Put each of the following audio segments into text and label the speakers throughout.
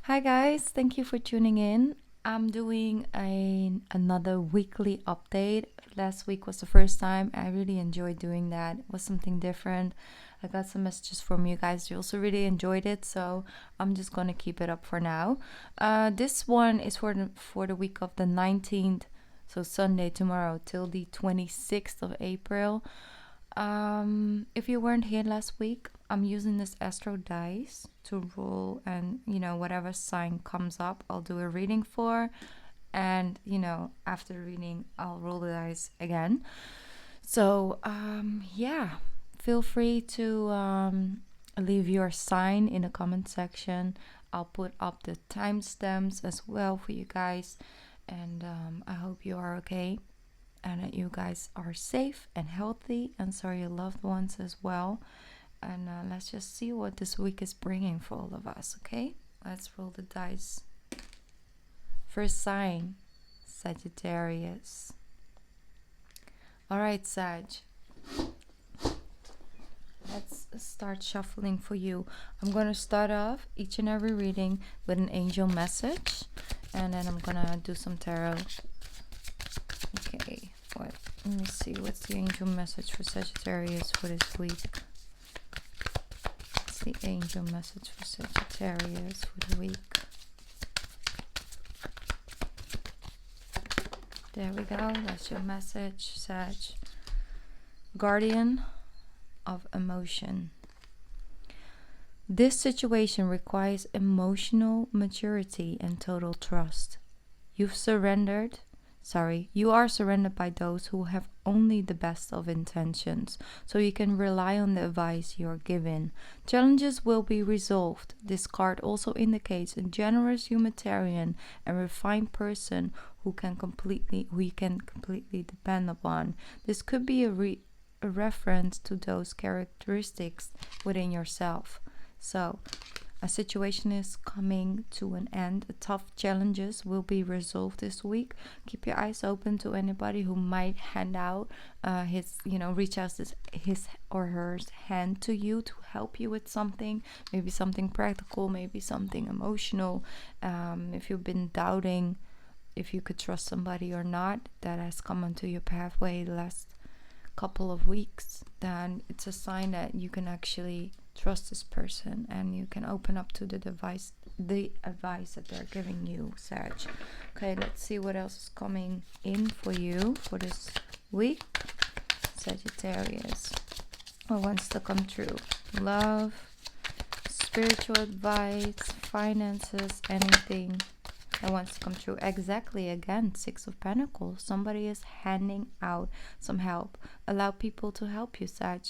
Speaker 1: Hi guys, thank you for tuning in. I'm doing another weekly update. Last week was the first time. I really enjoyed doing that. It was something different. I got some messages from you guys. You also really enjoyed it, so I'm just gonna keep it up for now. This one is for the week of the 19th, so Sunday tomorrow till the 26th of April. If you weren't here last week, I'm using this astro dice to roll, and whatever sign comes up I'll do a reading for, and after reading I'll roll the dice again. So yeah, feel free to leave your sign in the comment section. I'll put up the timestamps as well for you guys, and I hope you are okay and that you guys are safe and healthy, and so are your loved ones as well. And let's just see what this week is bringing for all of us, okay? Let's roll the dice. First sign, Sagittarius. All right, Sag. Let's start shuffling for you. I'm going to start off each and every reading with an angel message, and then I'm going to do some tarot. Okay, let me see. What's the angel message for Sagittarius for this week? What's the angel message for Sagittarius for the week? There we go. That's your message, Sag. Guardian of emotion. This situation requires emotional maturity and total trust. You are surrendered by those who have only the best of intentions, so you can rely on the advice you are given. Challenges will be resolved. This card also indicates a generous, humanitarian, and refined person who you can completely depend upon. This could be a reference to those characteristics within yourself. So, a situation is coming to an end. Tough challenges will be resolved this week. Keep your eyes open to anybody who might hand out reach out his or her hand to you to help you with something. Maybe something practical, maybe something emotional. If you've been doubting if you could trust somebody or not, that has come onto your pathway the last couple of weeks, then it's a sign that you can actually trust this person and you can open up to the advice that they're giving you, Sag. Okay, let's see what else is coming in for you for this week, Sagittarius. What wants to come true? Love, spiritual advice, finances, anything that wants to come true. Exactly, again, Six of Pentacles. Somebody is handing out some help. Allow people to help you, Sag.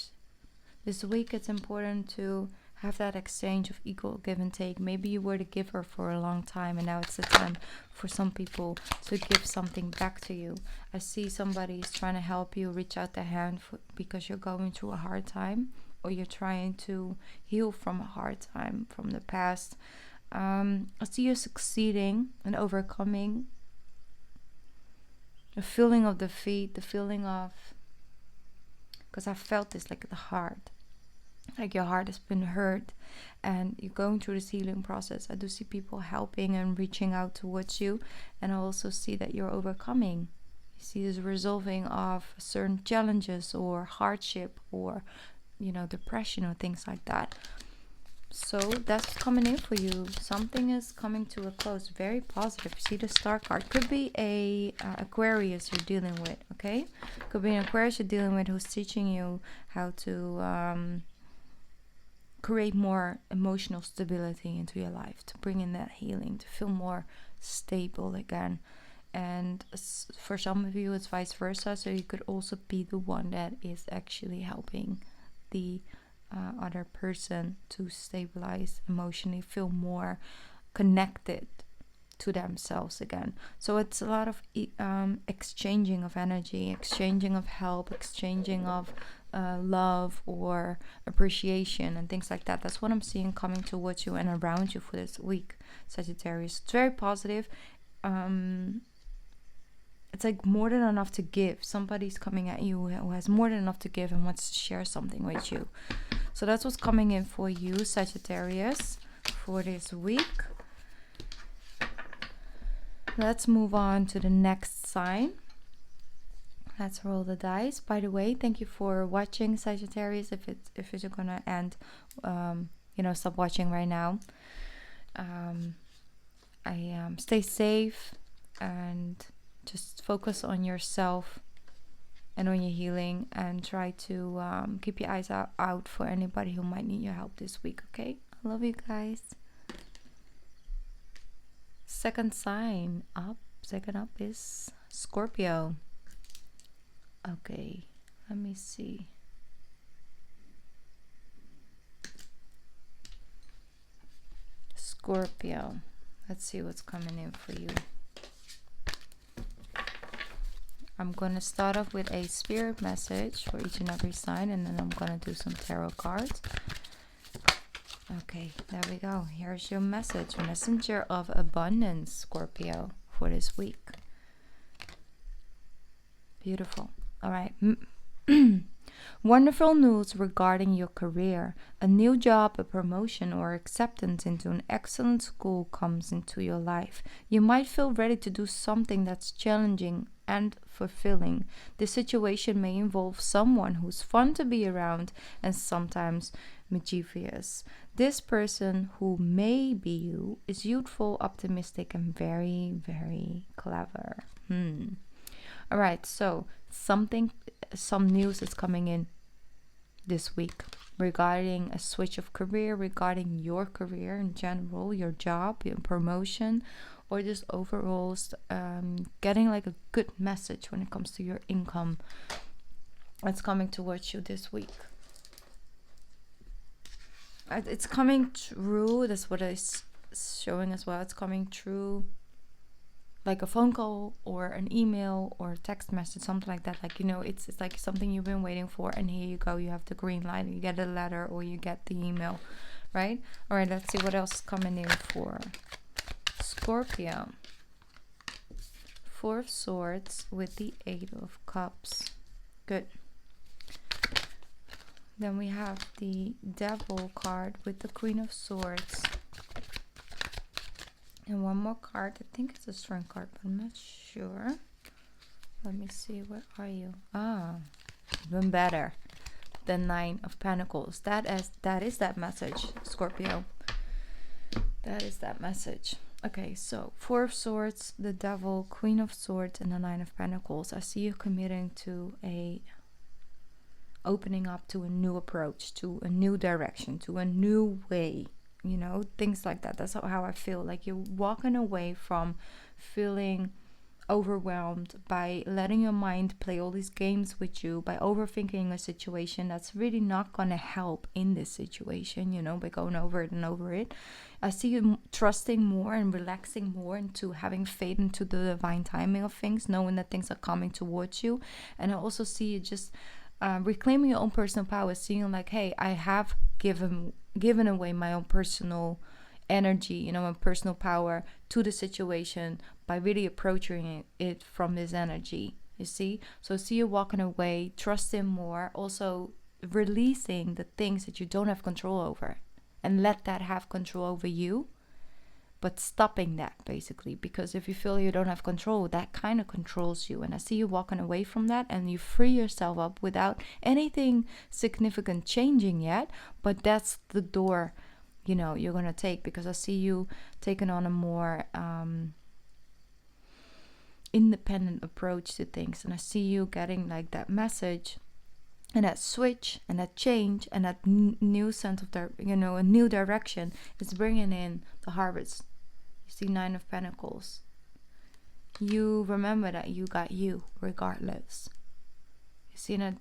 Speaker 1: This week it's important to have that exchange of equal give and take. Maybe you were the giver for a long time, and now it's the time for some people to give something back to you. I see somebody is trying to help you reach out their hand because you're going through a hard time, or you're trying to heal from a hard time from the past. I see you succeeding and overcoming. The feeling of defeat, the feeling of, because I felt this like the heart, like your heart has been hurt and you're going through this healing process. I do see people helping and reaching out towards you, and I also see that you're overcoming. You see this resolving of certain challenges or hardship or depression or things like that. So that's coming in for you. Something is coming to a close. Very positive. See the Star card. Could be a Aquarius you're dealing with, okay? Could be an Aquarius you're dealing with who's teaching you how to create more emotional stability into your life, to bring in that healing, to feel more stable again. And for some of you it's vice versa, so you could also be the one that is actually helping the other person to stabilize emotionally, feel more connected to themselves again. So it's a lot of exchanging of energy, exchanging of help, exchanging of love or appreciation and things like that. That's what I'm seeing coming towards you and around you for this week, Sagittarius. It's very positive. It's like more than enough to give. Somebody's coming at you who has more than enough to give and wants to share something with you. So that's what's coming in for you, Sagittarius, for this week. Let's move on to the next sign. Let's roll the dice. By the way, thank you for watching, Sagittarius. If it's gonna end, stop watching right now. Stay safe and just focus on yourself and on your healing, and try to keep your eyes out for anybody who might need your help this week. Okay, I love you guys. Second up is Scorpio. Okay, let me see. Scorpio, let's see what's coming in for you. I'm going to start off with a spirit message for each and every sign, and then I'm going to do some tarot cards. Okay, there we go. Here's your message. Messenger of abundance, Scorpio, for this week. Beautiful. All right. Wonderful news regarding your career. A new job, a promotion, or acceptance into an excellent school comes into your life. You might feel ready to do something that's challenging and fulfilling. The situation may involve someone who's fun to be around and sometimes mischievous. This person, who may be you, is youthful, optimistic, and very, very clever. All right, so some news is coming in this week regarding a switch of career, regarding your career in general, your job, your promotion, or just overall getting like a good message when it comes to your income that's coming towards you this week. It's coming true. That's what it's showing as well. It's coming true like a phone call or an email or a text message, something like that. Like, it's like something you've been waiting for, and here you go. You have the green light. You get a letter or you get the email, right? All right, let's see what else is coming in for Scorpio. Four of Swords with the Eight of Cups. Good. Then we have the Devil card with the Queen of Swords. And one more card. I think it's a Strength card, but I'm not sure. Let me see. Where are you? Even better. The Nine of Pentacles. That is that message, Scorpio. That is that message. Okay, so Four of Swords, the Devil, Queen of Swords, and the Nine of Pentacles. I see you committing to opening up to a new approach, to a new direction, to a new way. Things like that. That's how I feel. Like you're walking away from feeling overwhelmed by letting your mind play all these games with you, by overthinking a situation that's really not going to help in this situation, by going over it and over it. I see you trusting more and relaxing more into having faith into the divine timing of things, knowing that things are coming towards you. And I also see you just reclaiming your own personal power, seeing like, hey, I have given away my own personal energy, my personal power to the situation by really approaching it from this energy, you see. So see you walking away, trusting more, also releasing the things that you don't have control over, and let that have control over you, but stopping that basically, because if you feel you don't have control, that kind of controls you. And I see you walking away from that, and you free yourself up without anything significant changing yet, but that's the door you're gonna take, because I see you taking on a more independent approach to things, and I see you getting like that message and that switch and that change and that new sense of a new direction is bringing in the harvest. You see Nine of Pentacles. You remember that you got you regardless. You see, and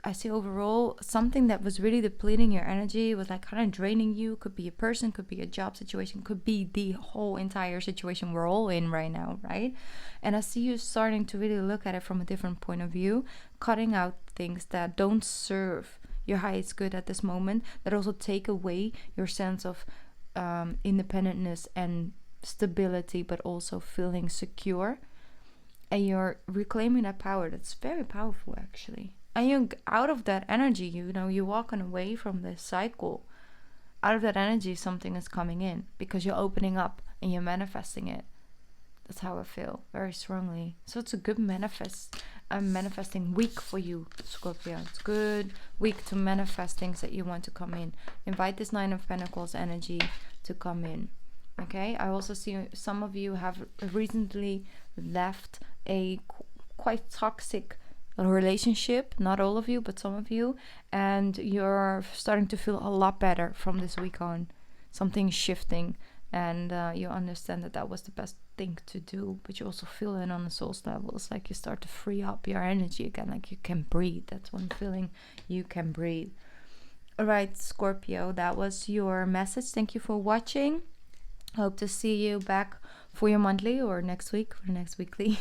Speaker 1: I see overall something that was really depleting your energy, was like kind of draining you. Could be a person, could be a job situation, could be the whole entire situation we're all in right now, right? And I see you starting to really look at it from a different point of view, cutting out things that don't serve your highest good at this moment, that also take away your sense of independentness and stability, but also feeling secure. And you're reclaiming that power. That's very powerful, actually. And you're out of that energy, you're walking away from this cycle. Out of that energy, something is coming in, because you're opening up and you're manifesting it. That's how I feel very strongly. So it's a good manifesting week for you, Scorpio. It's good week to manifest things that you want to come in. Invite this Nine of Pentacles energy to come in. Okay, I also see some of you have recently left a quite toxic relationship. Not all of you, but some of you, and you're starting to feel a lot better from this week on. Something's shifting, and you understand that that was the best thing to do, but you also feel it on the soul's level. It's like you start to free up your energy again, like you can breathe. That's one feeling, you can breathe. All right, Scorpio, that was your message. Thank you for watching. Hope to see you back for your monthly, or next week for the next weekly.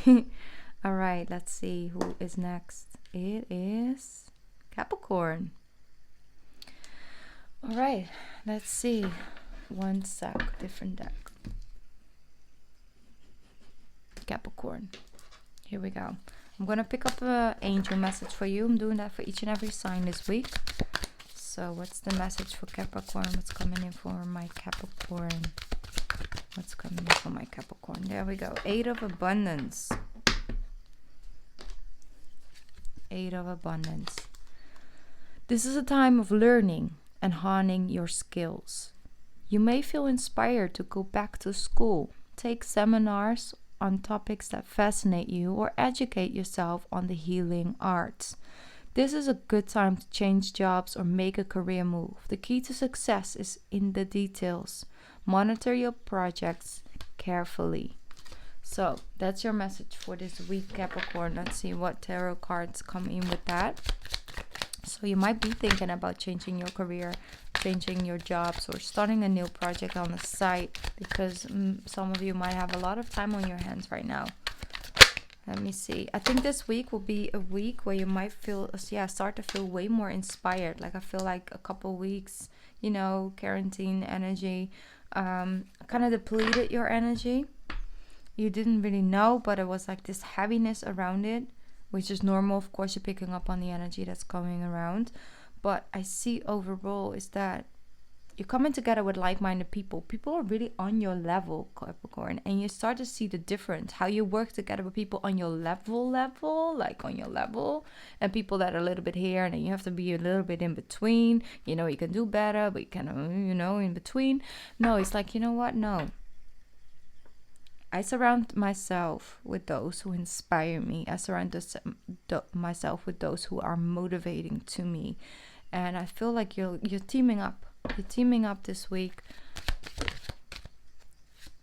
Speaker 1: All right, let's see who is next. It is Capricorn. All right, let's see. One sec, different deck. Capricorn. Here we go. I'm gonna pick up an angel message for you. I'm doing that for each and every sign this week. So what's the message for Capricorn? What's coming in for my Capricorn? What's coming in for my Capricorn? There we go. Eight of Abundance. Eight of Abundance. This is a time of learning and honing your skills. You may feel inspired to go back to school, take seminars on topics that fascinate you, or educate yourself on the healing arts. This is a good time to change jobs or make a career move. The key to success is in the details. Monitor your projects carefully. So that's your message for this week, Capricorn. Let's see what tarot cards come in with that. So you might be thinking about changing your career, changing your jobs, or starting a new project on the side, because some of you might have a lot of time on your hands right now. Let me see. I think this week will be a week where you might feel, start to feel way more inspired. Like I feel like a couple weeks, quarantine energy, kind of depleted your energy. You didn't really know, but it was like this heaviness around it, which is normal. Of course, you're picking up on the energy that's going around. But I see overall is that you're coming together with like-minded people. People are really on your level, Capricorn. And you start to see the difference. How you work together with people on your level, like on your level. And people that are a little bit here, and then you have to be a little bit in between. You can do better, but you kind of, in between. No, it's like, you know what? No. I surround myself with those who inspire me. I surround myself with those who are motivating to me. And I feel like you're teaming up. You're teaming up this week.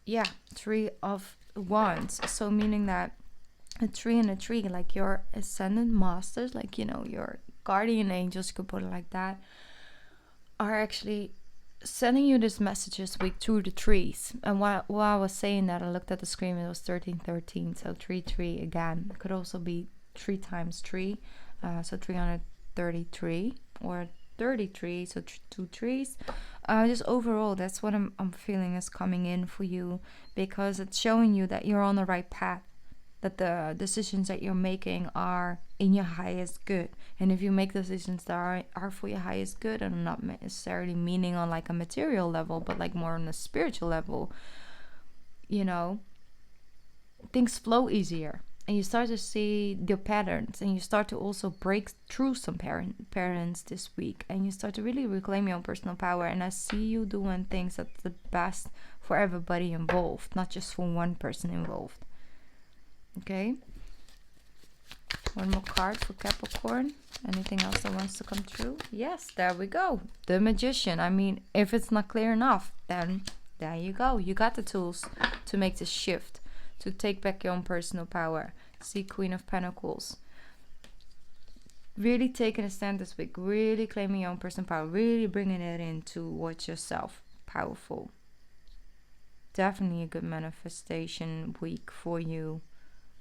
Speaker 1: Yeah, Three of Wands. So meaning that a tree and a tree, like your ascendant masters, like, your guardian angels, you could put it like that, are actually sending you this message this week through the trees. And while I was saying that, I looked at the screen. It was 1313. So 3 again. It could also be 3 times 3. So 333 or 33. So 2 trees. Just overall, that's what I'm feeling is coming in for you, because it's showing you that you're on the right path. That the decisions that you're making are in your highest good. And if you make decisions that are for your highest good, and not necessarily meaning on like a material level, but like more on a spiritual level, things flow easier. And you start to see your patterns, and you start to also break through some patterns this week, and you start to really reclaim your own personal power. And I see you doing things that's the best for everybody involved, not just for one person involved. Okay, one more card for Capricorn. Anything else that wants to come true? Yes, there we go. The Magician. I mean, if it's not clear enough, then there you go. You got the tools to make this shift, to take back your own personal power. See, Queen of Pentacles. Really taking a stand this week. Really claiming your own personal power. Really bringing it in towards yourself. Powerful. Definitely a good manifestation week for you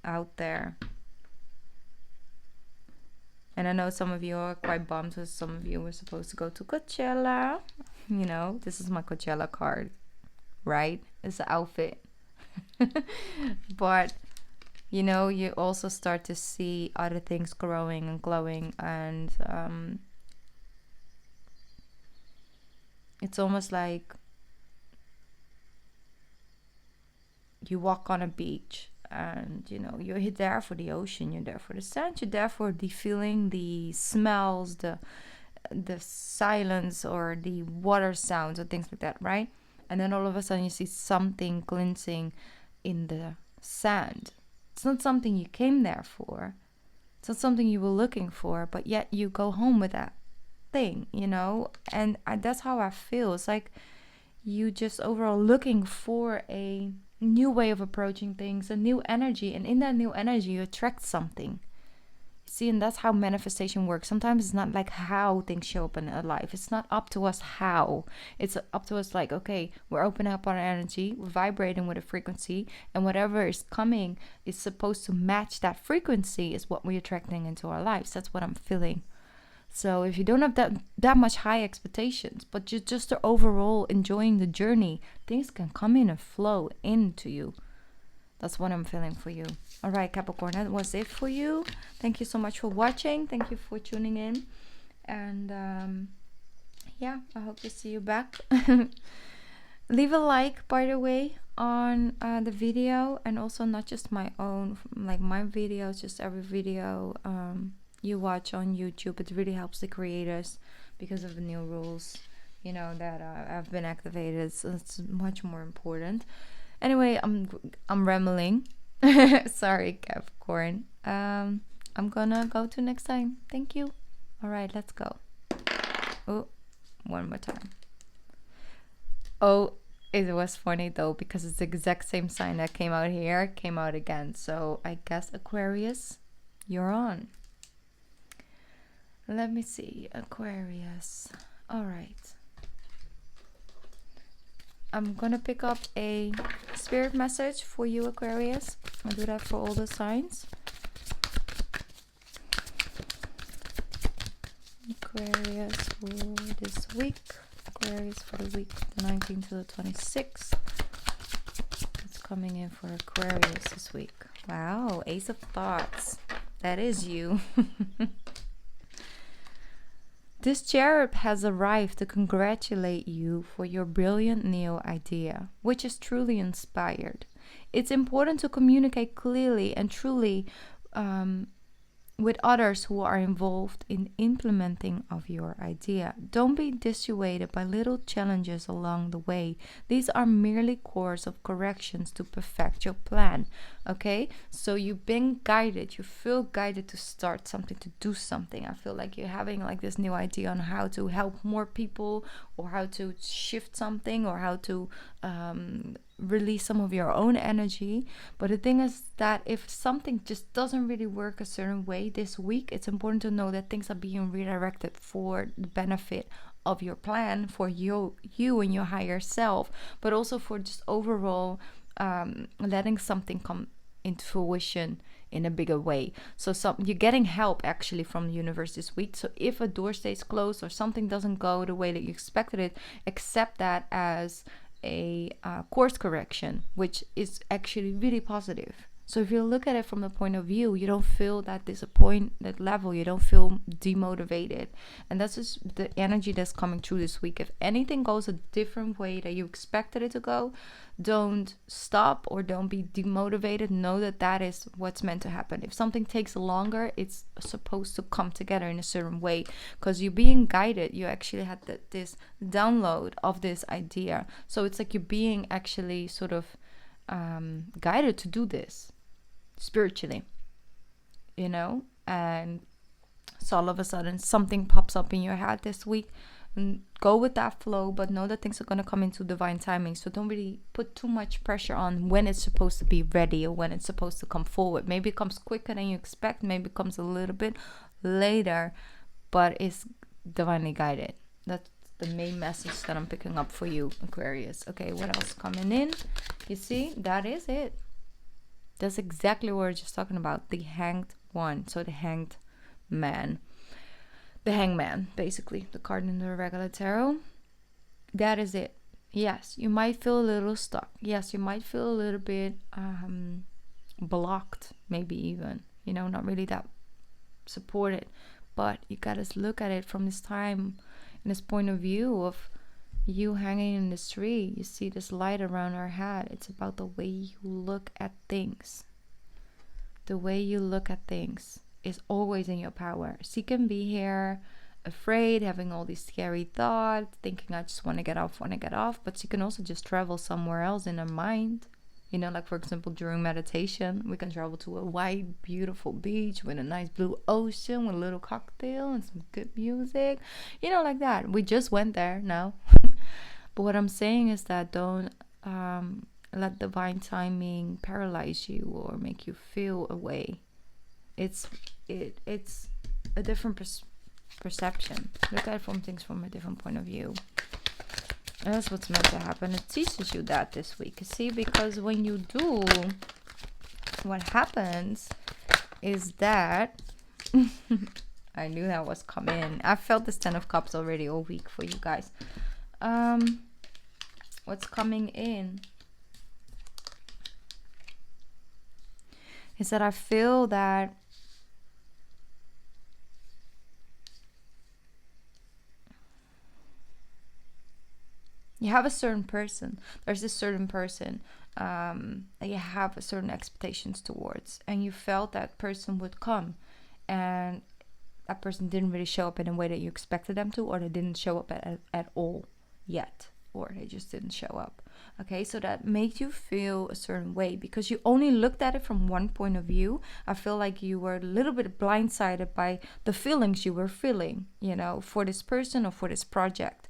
Speaker 1: out there. And I know some of you are quite bummed because some of you were supposed to go to Coachella. This is my Coachella card, right? It's the outfit. But you also start to see other things growing and glowing, and it's almost like you walk on a beach, and you know, you're there for the ocean, you're there for the sand, you're there for the feeling, the smells, the silence, or the water sounds, or things like that, right? And then all of a sudden you see something cleansing in the sand. It's not something you came there for. It's not something you were looking for, but yet you go home with that thing, you know? And that's how I feel. It's like you just overall looking for a new way of approaching things, a new energy. And in that new energy, you attract something. See, and that's how manifestation works. Sometimes it's not like how things show up in our life. It's not up to us how. It's up to us like, okay, we're opening up our energy, we're vibrating with a frequency, and whatever is coming is supposed to match that frequency is what we're attracting into our lives. That's what I'm feeling. So if you don't have that much high expectations, but you're just overall enjoying the journey, things can come in and flow into you. That's what I'm feeling for you. All right, Capricorn, that was it for you. Thank you so much for watching. Thank you for tuning in. And yeah, I hope to see you back. Leave a like, by the way, on the video, and also not just my own, like my videos, just every video you watch on YouTube. It really helps the creators because of the new rules, you know, that have been activated. So it's much more important. Anyway, I'm rambling. Sorry, Capricorn. I'm gonna go to next time. Thank you. All right, let's go. Oh, one more time. Oh, it was funny though, because it's the exact same sign that came out here, came out again. So I guess Aquarius, you're on. Let me see, Aquarius. All right. I'm gonna pick up a spirit message for you, Aquarius. I'll do that for all the signs. Aquarius for this week. Aquarius for the week the 19th to the 26th. What's coming in for Aquarius this week? Wow, Ace of Thoughts. That is you. This cherub has arrived to congratulate you for your brilliant new idea, which is truly inspired. It's important to communicate clearly and truly with others who are involved in implementing of your idea. Don't be dissuaded by little challenges along the way. These are merely course of corrections to perfect your plan. Okay, so you've been guided, you feel guided to start something, to do something. I feel like you're having like this new idea on how to help more people, or how to shift something, or how to release some of your own energy. But the thing is that if something just doesn't really work a certain way this week, it's important to know that things are being redirected for the benefit of your plan, for you and your higher self, but also for just overall letting something come into fruition in a bigger way. So you're getting help actually from the universe this week. So if a door stays closed or something doesn't go the way that you expected it, accept that as a course correction, which is actually really positive. So if you look at it from the point of view, you don't feel that disappointed level, you don't feel demotivated. And that's just the energy that's coming through this week. If anything goes a different way that you expected it to go, don't stop or don't be demotivated. Know that that is what's meant to happen. If something takes longer, it's supposed to come together in a certain way, because you're being guided. You actually had this download of this idea. So it's like you're being actually sort of guided to do this spiritually, you know. And so all of a sudden something pops up in your head this week, and go with that flow, but know that things are going to come into divine timing. So don't really put too much pressure on when it's supposed to be ready or when it's supposed to come forward. Maybe it comes quicker than you expect, maybe it comes a little bit later, but it's divinely guided. That's the main message that I'm picking up for you, Aquarius. Okay, what else coming in? You see, that is it. That's exactly what we're just talking about. The hanged one. So the hanged man. The hangman, basically. The card in the regular tarot. That is it. Yes, you might feel a little stuck. Yes, you might feel a little bit blocked. Maybe even, you know, not really that supported. But you gotta look at it from this time, in this point of view of you hanging in the street, you see this light around our head. It's about the way you look at things. The way you look at things is always in your power. So you can be here afraid, having all these scary thoughts, thinking I just want to get off, but you can also just travel somewhere else in our mind. You know, like for example, during meditation, we can travel to a white, beautiful beach with a nice blue ocean, with a little cocktail and some good music. You know, like that. We just went there now. But what I'm saying is that don't let divine timing paralyze you or make you feel away. It's a different perception. Look at things from a different point of view. That's what's meant to happen. It teaches you that this week. See, because when you do, what happens is that I knew that was coming. I felt this 10 of Cups already all week for you guys. What's coming in is that I feel that you have a certain person. There's this certain person that you have a certain expectations towards, and you felt that person would come, and that person didn't really show up in a way that you expected them to, or they didn't show up at all yet, or they just didn't show up. Okay, so that made you feel a certain way because you only looked at it from one point of view. I feel like you were a little bit blindsided by the feelings you were feeling, you know, for this person or for this project.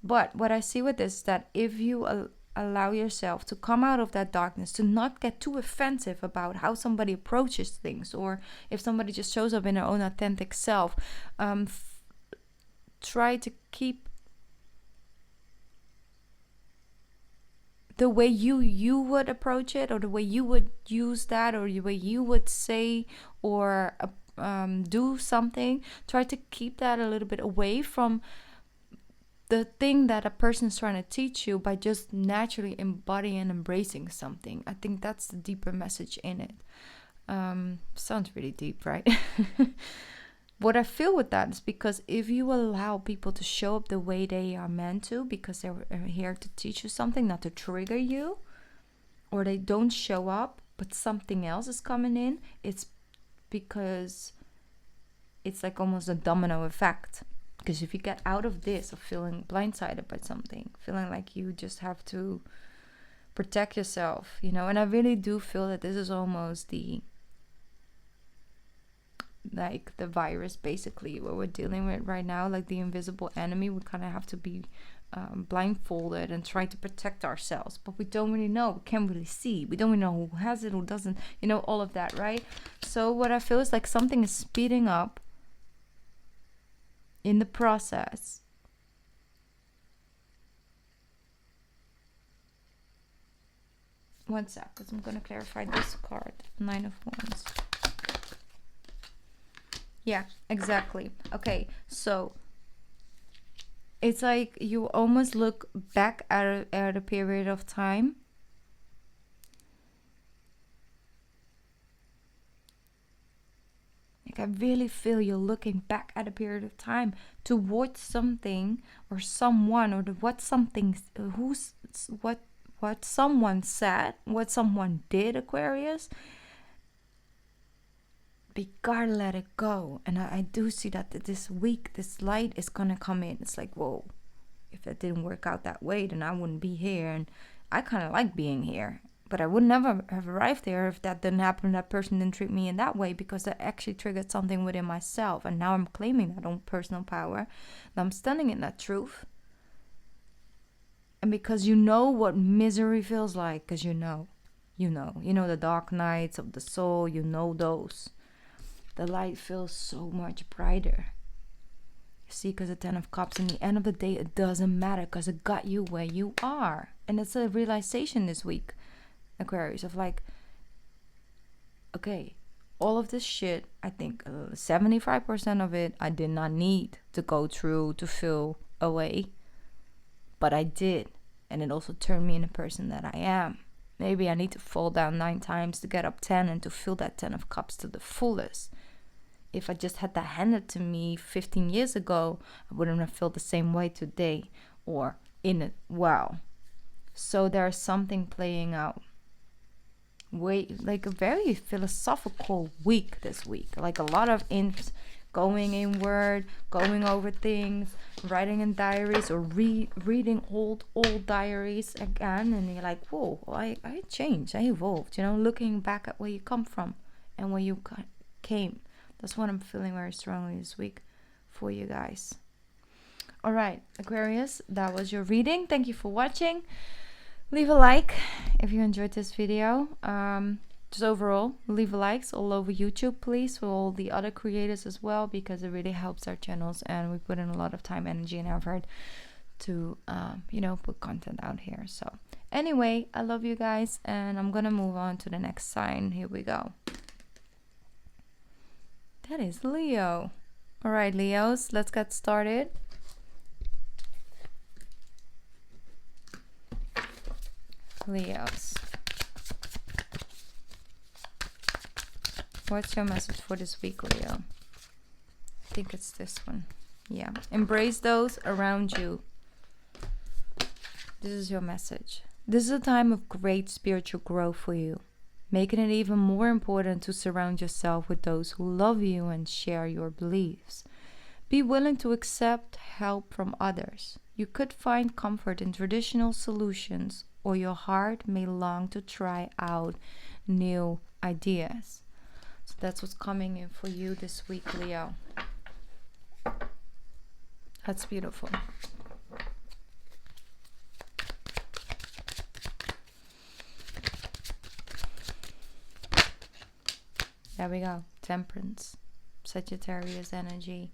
Speaker 1: But what I see with this is that if you allow yourself to come out of that darkness, to not get too offensive about how somebody approaches things, or if somebody just shows up in their own authentic self, try to keep the way you would approach it, or the way you would use that, or the way you would say or do something. Try to keep that a little bit away from the thing that a person's trying to teach you by just naturally embodying and embracing something. I think that's the deeper message in it. Sounds really deep, right? What I feel with that is because if you allow people to show up the way they are meant to, because they're here to teach you something, not to trigger you, or they don't show up but something else is coming in, it's because it's like almost a domino effect. Because if you get out of this, of feeling blindsided by something, feeling like you just have to protect yourself, you know, and I really do feel that this is almost the virus, basically, what we're dealing with right now, like the invisible enemy. We kind of have to be blindfolded and try to protect ourselves, but we don't really know, we can't really see, we don't really know who has it, who doesn't, you know, all of that, right? So what I feel is like something is speeding up in the process. One sec, because I'm going to clarify this card. 9 of Wands. Yeah, exactly. Okay, so it's like you almost look back at a period of time. Like I really feel you're looking back at a period of time towards something or someone, or what someone said, what someone did, Aquarius. But you gotta let it go. And I do see that this week, this light is gonna come in. It's like, whoa, if that didn't work out that way, then I wouldn't be here. And I kind of like being here. But I would never have arrived there if that didn't happen, that person didn't treat me in that way, because that actually triggered something within myself. And now I'm claiming that own personal power. And I'm standing in that truth. And because you know what misery feels like, because you know the dark nights of the soul, you know those. The light feels so much brighter. You see, because the 10 of Cups, in the end of the day, it doesn't matter, because it got you where you are. And it's a realization this week, Aquarius, of like, okay, all of this shit, I think 75% of it I did not need to go through to feel away. But I did. And it also turned me into the person that I am. Maybe I need to fall down 9 times to get up 10 and to feel that 10 of Cups to the fullest. If I just had that handed to me 15 years ago, I wouldn't have felt the same way today. Or in it. Wow. So there's something playing out. Like a very philosophical week this week. Like a lot of going inward, going over things, writing in diaries, or reading old diaries again. And you're like, whoa, I changed, I evolved. You know, looking back at where you come from and where you came. That's what I'm feeling very strongly this week for you guys. All right, Aquarius, that was your reading. Thank you for watching. Leave a like if you enjoyed this video. Just overall, leave likes all over YouTube, please, for all the other creators as well, because it really helps our channels, and we put in a lot of time, energy, and effort to, you know, put content out here. So anyway, I love you guys, and I'm gonna move on to the next sign. Here we go. That is Leo. All right, Leos, let's get started. Leos, what's your message for this week, Leo? I think it's this one. Yeah. Embrace those around you. This is your message. This is a time of great spiritual growth for you, making it even more important to surround yourself with those who love you and share your beliefs. Be willing to accept help from others. You could find comfort in traditional solutions, or your heart may long to try out new ideas. So that's what's coming in for you this week, Leo. That's beautiful. There we go. Temperance. Sagittarius energy.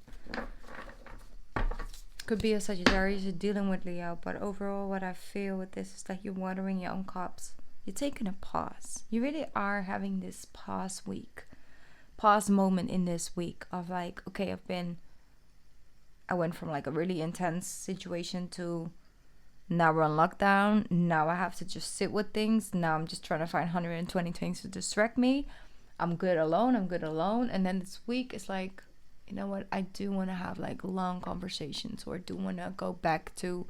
Speaker 1: Could be a Sagittarius you're dealing with, Leo, but overall what I feel with this is like you're watering your own cups. You're taking a pause. You really are having this pause moment in this week of like, okay, I went from like a really intense situation to now we're on lockdown. Now I have to just sit with things. Now I'm just trying to find 120 things to distract me. I'm good alone. And then this week is like, you know what, I do want to have like long conversations, or I do want to go back to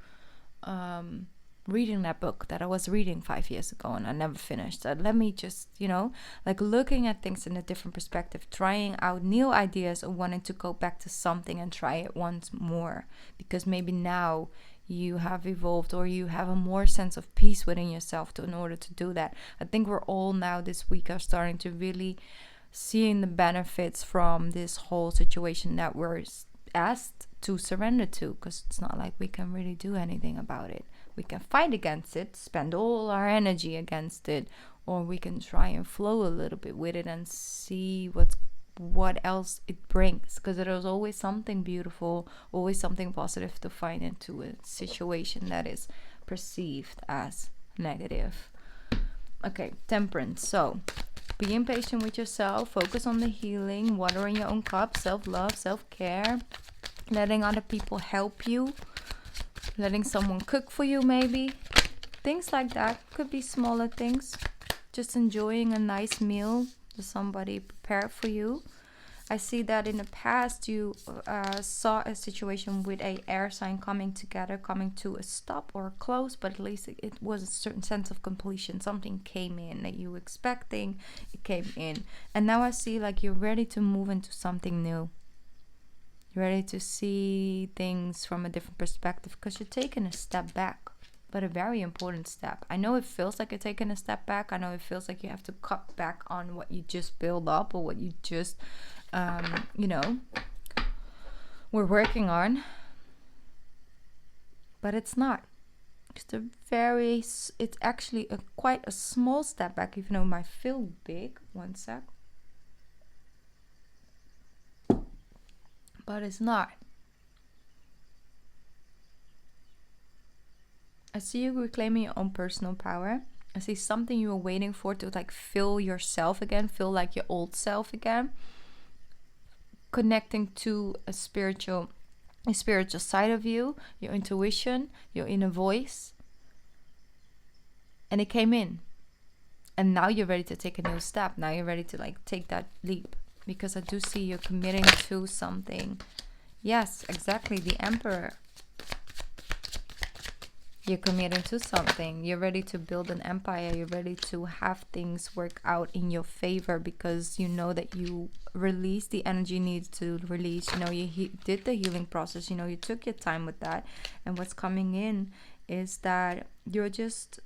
Speaker 1: reading that book that I was reading 5 years ago and I never finished. So let me just, you know, like looking at things in a different perspective, trying out new ideas, or wanting to go back to something and try it once more, because maybe now you have evolved, or you have a more sense of peace within yourself in order to do that. I think we're all now this week are starting to really seeing the benefits from this whole situation that we're asked to surrender to, because it's not like we can really do anything about it. We can fight against it, spend all our energy against it, or we can try and flow a little bit with it and see what else it brings, because there's always something beautiful, always something positive to find into a situation that is perceived as negative. Okay, temperance. So being patient with yourself, focus on the healing, watering your own cup, self-love, self-care, letting other people help you, letting someone cook for you maybe. Things like that. Could be smaller things. Just enjoying a nice meal that somebody prepared for you. I see that in the past you saw a situation with a air sign coming together, coming to a stop or a close, but at least it was a certain sense of completion. Something came in that you were expecting, it came in. And now I see like you're ready to move into something new. You're ready to see things from a different perspective, because you're taking a step back, but a very important step. I know it feels like you're taking a step back. I know it feels like you have to cut back on what you just built up, or what you just you know, we're working on, but it's not. It's actually quite a small step back, even though it might feel big. One sec. But it's not. I see you reclaiming your own personal power. I see something you were waiting for to like feel yourself again, feel like your old self again. Connecting to a spiritual side of you, your intuition, your inner voice. And it came in. And now you're ready to take a new step. Now you're ready to like take that leap. Because I do see you're committing to something. Yes, exactly. The Emperor. You're committed to something. You're ready to build an empire. You're ready to have things work out in your favor because you know that you released the energy you needed to release. You know, you did the healing process. You know, you took your time with that. And what's coming in is that you're just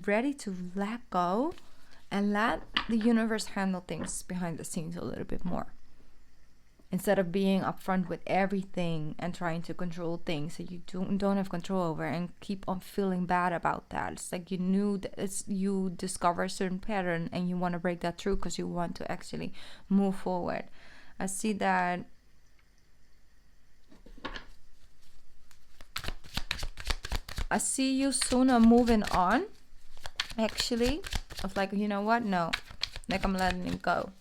Speaker 1: ready to let go and let the universe handle things behind the scenes a little bit more. Instead of being upfront with everything and trying to control things that you don't have control over and keep on feeling bad about that. It's like you knew that you discover a certain pattern and you want to break that through because you want to actually move forward. I see that I see you sooner moving on, actually, of like, you know what, no, like I'm letting it go.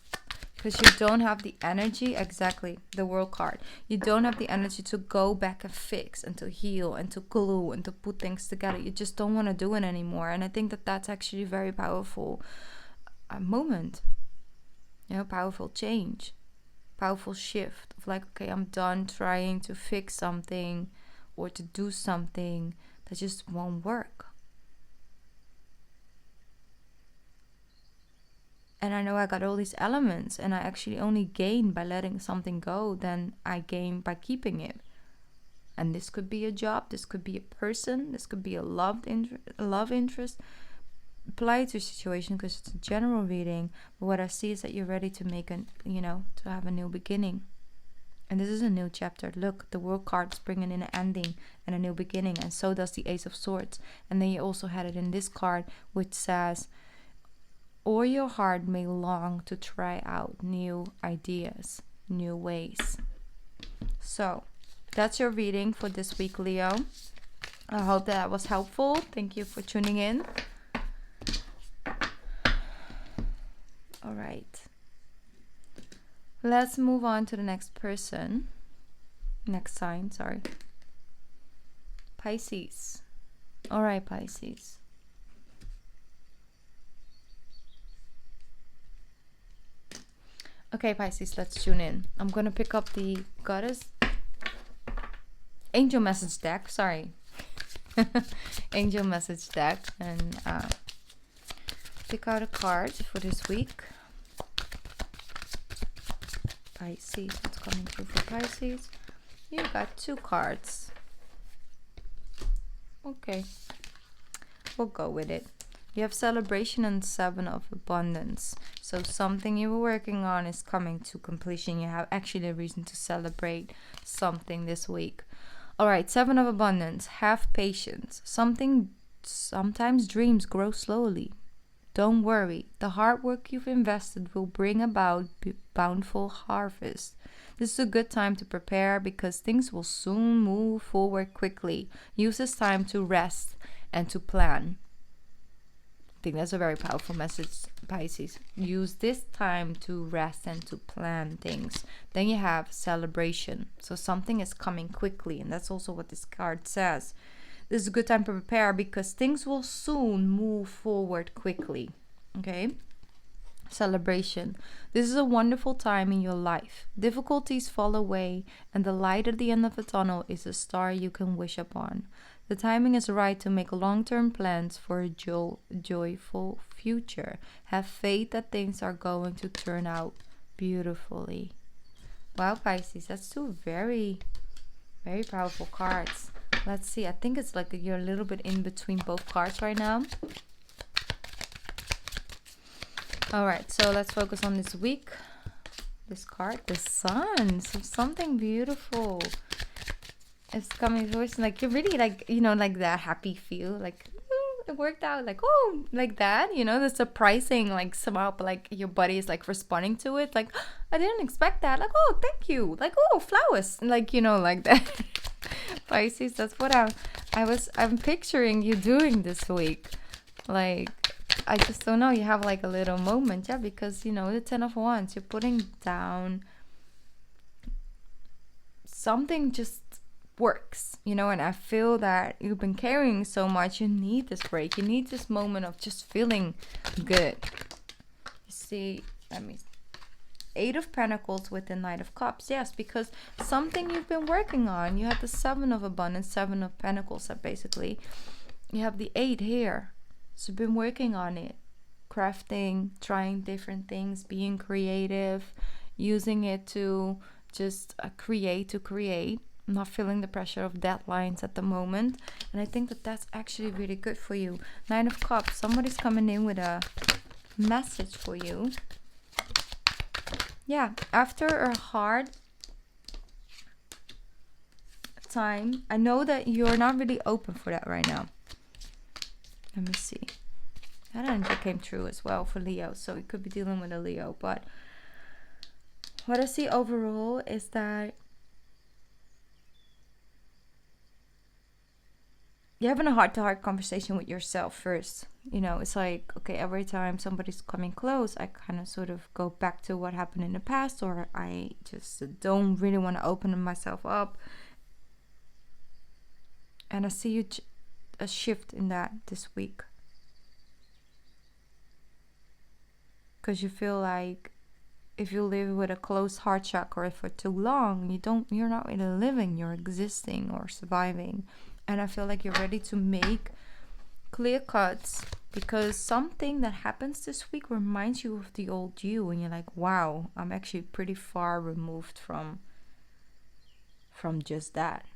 Speaker 1: Because you don't have the energy, exactly, the World card. You don't have the energy to go back and fix and to heal and to glue and to put things together. You just don't want to do it anymore. And I think that that's actually a very powerful moment. You know, powerful change, powerful shift of like, okay, I'm done trying to fix something or to do something that just won't work. And I know I got all these elements and I actually only gain by letting something go than I gain by keeping it. And this could be a job, this could be a person, this could be a love interest. Apply it to a situation because it's a general reading. But what I see is that you're ready to make to have a new beginning. And this is a new chapter. Look, the World card is bringing in an ending and a new beginning. And so does the Ace of Swords. And then you also had it in this card, which says, or your heart may long to try out new ideas, new ways. So that's your reading for this week, Leo. I hope that was helpful. Thank you for tuning in. All right. Let's move on to the next person. Next sign, sorry. Pisces. All right, Pisces. Okay, Pisces, let's tune in. I'm going to pick up the Goddess Angel Message deck. Sorry. Angel Message deck. And pick out a card for this week. Pisces. What's coming through for Pisces? You got 2 cards. Okay. We'll go with it. You have celebration and 7 of abundance. So something you were working on is coming to completion. You have actually a reason to celebrate something this week. All right, 7 of abundance. Have patience. Sometimes dreams grow slowly. Don't worry. The hard work you've invested will bring about bountiful harvest. This is a good time to prepare because things will soon move forward quickly. Use this time to rest and to plan. I think that's a very powerful message, Pisces. Use this time to rest and to plan things. Then you have celebration. So something is coming quickly, and that's also what this card says. This is a good time to prepare because things will soon move forward quickly. Okay? Celebration. This is a wonderful time in your life. Difficulties fall away, and the light at the end of the tunnel is a star you can wish upon. The timing is right to make long-term plans for a joyful future. Have faith that things are going to turn out beautifully. Wow, Pisces, that's 2 very, very powerful cards. Let's see. I think it's like you're a little bit in between both cards right now. All right, so let's focus on this week. This card, the Sun. So something beautiful. It's coming towards, like, you're really like, like that happy feel, like it worked out, like, oh, like that, the surprising, like, somehow, like, your body is like responding to it, like, I didn't expect that, like, oh, thank you, like, oh, flowers, like, like that. Pisces, that's what I'm picturing you doing this week. Like, I just don't know, you have like a little moment, yeah, because the 10 of Wands, you're putting down something, just works, and I feel that you've been carrying so much. You need this break. You need this moment of just feeling good. You see, let me Eight of Pentacles with the Knight of Cups. Yes, because something you've been working on. You have the Seven of Abundance, Seven of Pentacles, basically. You have the 8 here. So you've been working on it. Crafting, trying different things, being creative, using it to just create. Not feeling the pressure of deadlines at the moment. And I think that that's actually really good for you. Nine of Cups. Somebody's coming in with a message for you. Yeah, after a hard time, I know that you're not really open for that right now. Let me see. That energy came true as well for Leo, so you could be dealing with a Leo. But what I see overall is that you're having a heart-to-heart conversation with yourself first. You know, it's like, okay, every time somebody's coming close, I kind of sort of go back to what happened in the past, or I just don't really want to open myself up. And I see you a shift in that this week. Because you feel like if you live with a closed heart chakra for too long, you're not really living, you're existing or surviving. And I feel like you're ready to make clear cuts, because something that happens this week reminds you of the old you, and you're like, wow, I'm actually pretty far removed from just that.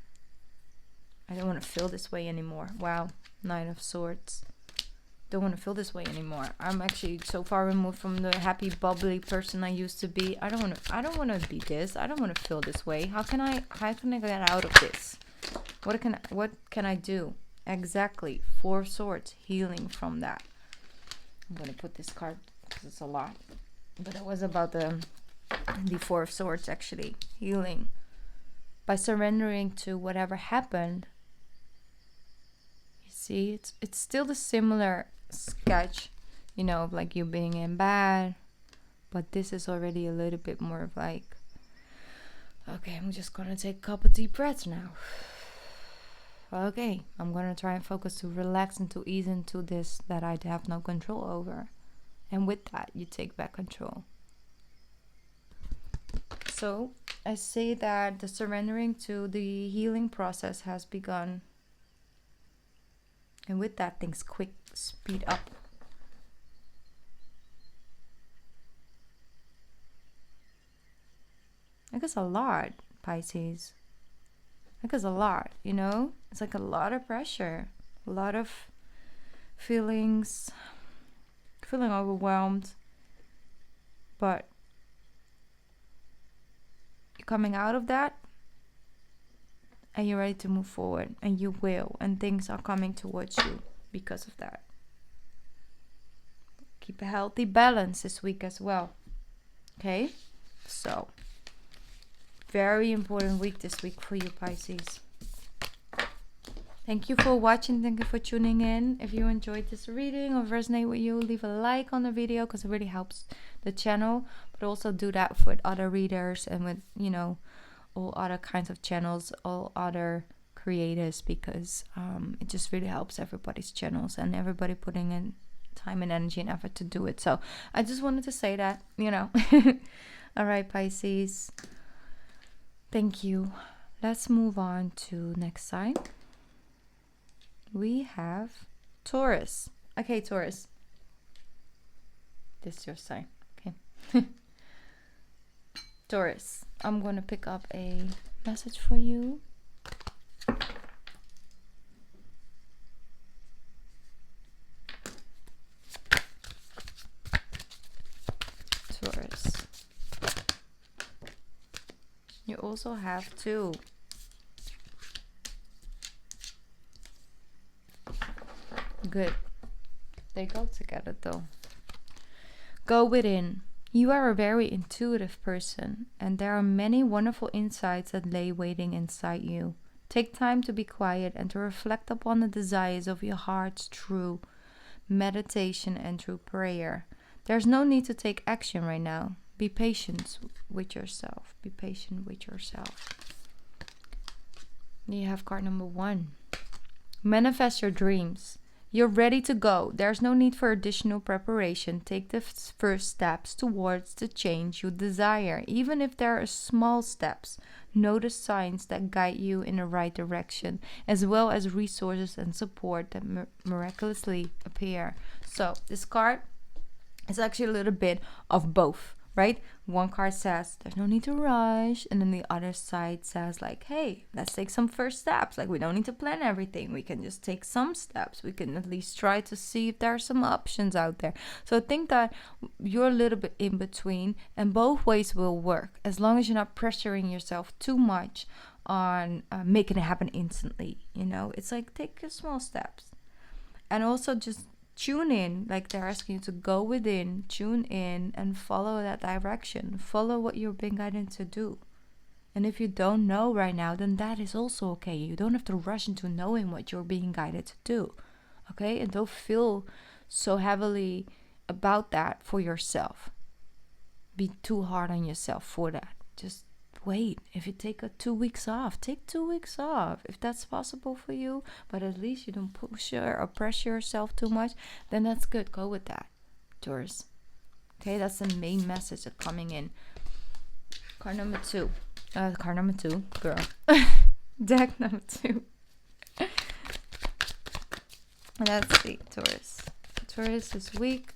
Speaker 1: I don't want to feel this way anymore. Wow, Nine of Swords. Don't want to feel this way anymore. I'm actually so far removed from the happy, bubbly person I used to be. I don't want to be this. I don't want to feel this way. How can I get out of this? What can I do? Exactly. Four of Swords, healing from that. I'm going to put this card because it's a lot. But it was about the Four of Swords, actually. Healing. By surrendering to whatever happened. You see, it's still the similar sketch, you know, of like you being in bed. But this is already a little bit more of like, okay, I'm just going to take a couple deep breaths now. Okay, I'm going to try and focus to relax and to ease into this that I have no control over. And with that, you take back control. So, I say that the surrendering to the healing process has begun. And with that, things speed up. I guess a lot, Pisces. I guess a lot, you know? It's like a lot of pressure. A lot of feelings. Feeling overwhelmed. But you're coming out of that. And you're ready to move forward. And you will. And things are coming towards you because of that. Keep a healthy balance this week as well. Okay? So, very important week this week for you, Pisces. Thank you for watching. Thank you for tuning in. If you enjoyed this reading or resonate with you, leave a like on the video because it really helps the channel. But also do that with other readers and with, you know, all other kinds of channels, all other creators, because it just really helps everybody's channels and everybody putting in time and energy and effort to do it. So I just wanted to say that, you know. All right, Pisces. Thank you. Let's move on to next sign. We have Taurus. Okay, Taurus. This is your sign. Okay. Taurus. I'm going to pick up a message for you. Taurus. You also have two. Good. They go together though. Go within. You are a very intuitive person, and there are many wonderful insights that lay waiting inside you. Take time to be quiet and to reflect upon the desires of your heart through meditation and through prayer. There's no need to take action right now. Be patient with yourself. Be patient with yourself. You have card number 1. Manifest your dreams. You're ready to go. There's no need for additional preparation. Take the first steps towards the change you desire, even if there are small steps. Notice signs that guide you in the right direction, as well as resources and support that miraculously appear. So this card is actually a little bit of both, right? One card says there's no need to rush, and then the other side says like, hey, let's take some first steps. Like, we don't need to plan everything. We can just take some steps. We can at least try to see if there are some options out there. So I think that you're a little bit in between, and both ways will work as long as you're not pressuring yourself too much on making it happen instantly. You know, it's like, take your small steps, and also just tune in. Like, they're asking you to go within, tune in, and follow that direction. Follow what you're being guided to do. And if you don't know right now, then that is also okay. You don't have to rush into knowing what you're being guided to do. Okay? And don't feel so heavily about that for yourself. Be too hard on yourself for that. Just wait. If you take 2 weeks off, take 2 weeks off, if that's possible for you. But at least you don't push or pressure yourself too much. Then that's good. Go with that, Taurus. Okay, that's the main message that's coming in. Card number 2. Card number 2, girl. Deck number 2. Let's see, Taurus. Taurus this week.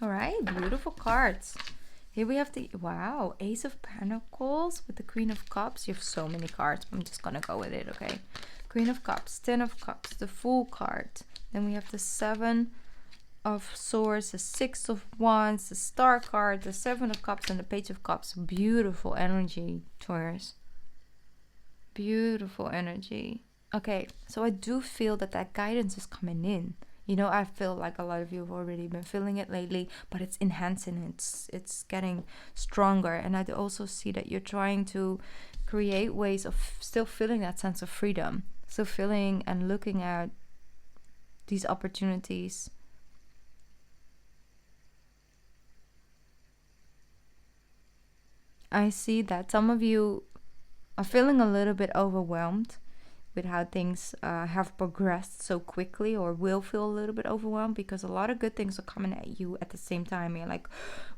Speaker 1: All right, beautiful cards. Here we have the, wow, Ace of Pentacles with the Queen of Cups. You have so many cards. I'm just going to go with it, okay? Queen of Cups, Ten of Cups, the Fool card. Then we have the Seven of Swords, the Six of Wands, the Star card, the Seven of Cups, and the Page of Cups. Beautiful energy, Taurus. Beautiful energy. Okay, so I do feel that guidance is coming in. You know, I feel like a lot of you have already been feeling it lately, but it's enhancing. It's getting stronger. And I also see that you're trying to create ways of still feeling that sense of freedom. Still feeling and looking at these opportunities. I see that some of you are feeling a little bit overwhelmed with how things have progressed so quickly, or will feel a little bit overwhelmed because a lot of good things are coming at you at the same time. You're like,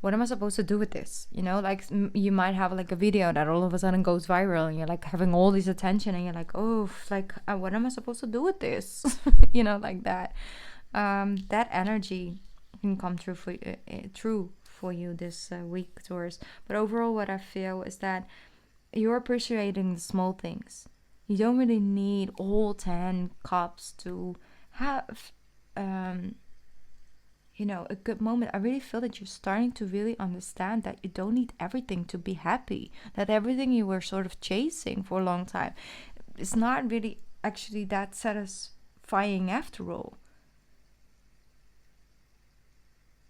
Speaker 1: what am I supposed to do with this? You know, like you might have like a video that all of a sudden goes viral and you're like having all this attention and you're like, oh, like what am I supposed to do with this? You know, like that. That energy can come true for you this week, Taurus. But overall, what I feel is that you're appreciating the small things. You don't really need all 10 cups to have, you know, a good moment. I really feel that you're starting to really understand that you don't need everything to be happy. That everything you were sort of chasing for a long time is not really actually that satisfying after all.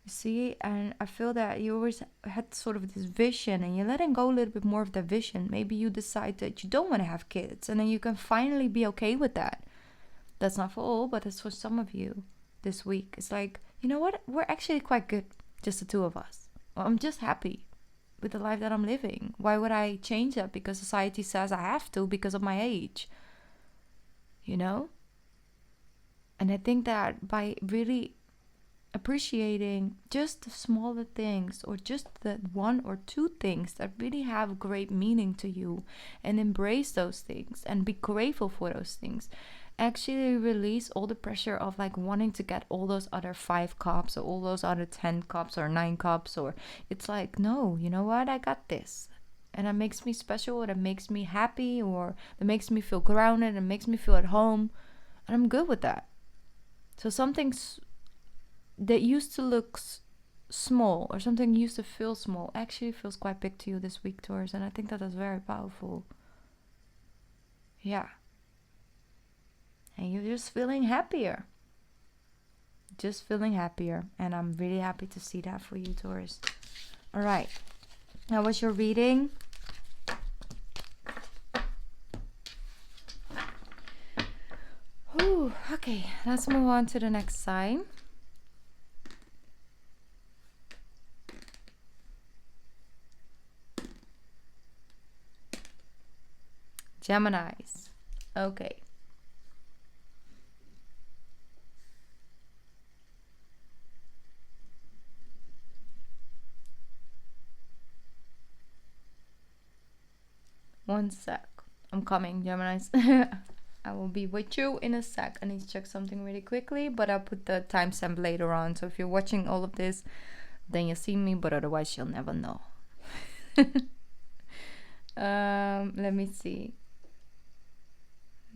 Speaker 1: See, and I feel that you always had sort of this vision and you're letting go a little bit more of the vision. Maybe you decide that you don't want to have kids and then you can finally be okay with that. That's not for all, but it's for some of you this week. It's like, you know what? We're actually quite good, just the two of us. Well, I'm just happy with the life that I'm living. Why would I change that? Because society says I have to because of my age. You know? And I think that by really appreciating just the smaller things, or just the 1 or 2 things that really have great meaning to you, and embrace those things and be grateful for those things, actually release all the pressure of like wanting to get all those other 5 cups or all those other 10 cups or 9 cups, or it's like, no, you know what, I got this, and that makes me special, or that makes me happy, or that makes me feel grounded and makes me feel at home, and I'm good with that. So something's that used to look small, or something used to feel small, actually feels quite big to you this week, Taurus. And I think that is very powerful. Yeah. And you're just feeling happier. Just feeling happier. And I'm really happy to see that for you, Taurus. All right. That was your reading. Whew, okay, let's move on to the next sign. Geminis. Okay. One sec. I'm coming, Geminis. I will be with you in a sec. I need to check something really quickly, but I'll put the timestamp later on. So if you're watching all of this, then you see me, but otherwise you'll never know. Let me see.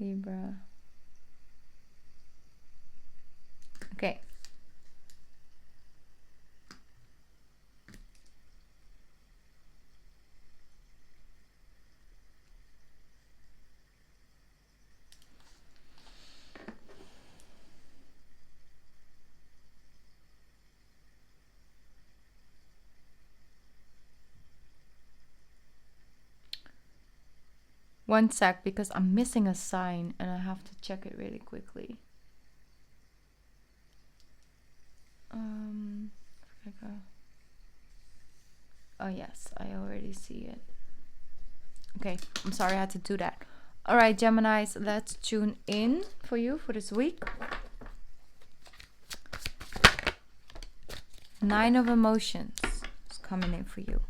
Speaker 1: Libra. Okay. One sec, because I'm missing a sign and I have to check it really quickly. Virgo. Oh yes, I already see it. Okay, I'm sorry I had to do that. All right, Geminis, let's tune in for you for this week. 9 of emotions is coming in for you.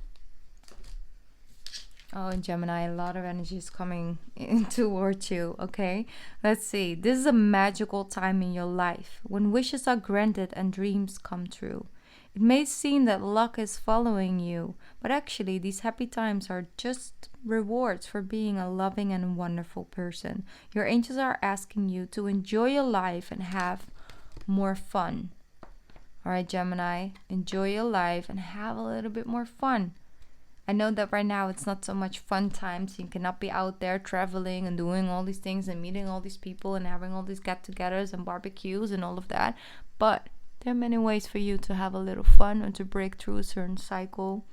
Speaker 1: Oh, in Gemini, a lot of energy is coming in towards you, okay? Let's see. This is a magical time in your life when wishes are granted and dreams come true. It may seem that luck is following you, but actually these happy times are just rewards for being a loving and wonderful person. Your angels are asking you to enjoy your life and have more fun. All right, Gemini, enjoy your life and have a little bit more fun. I know that right now it's not so much fun times. You cannot be out there traveling and doing all these things and meeting all these people and having all these get-togethers and barbecues and all of that. But there are many ways for you to have a little fun and to break through a certain cycle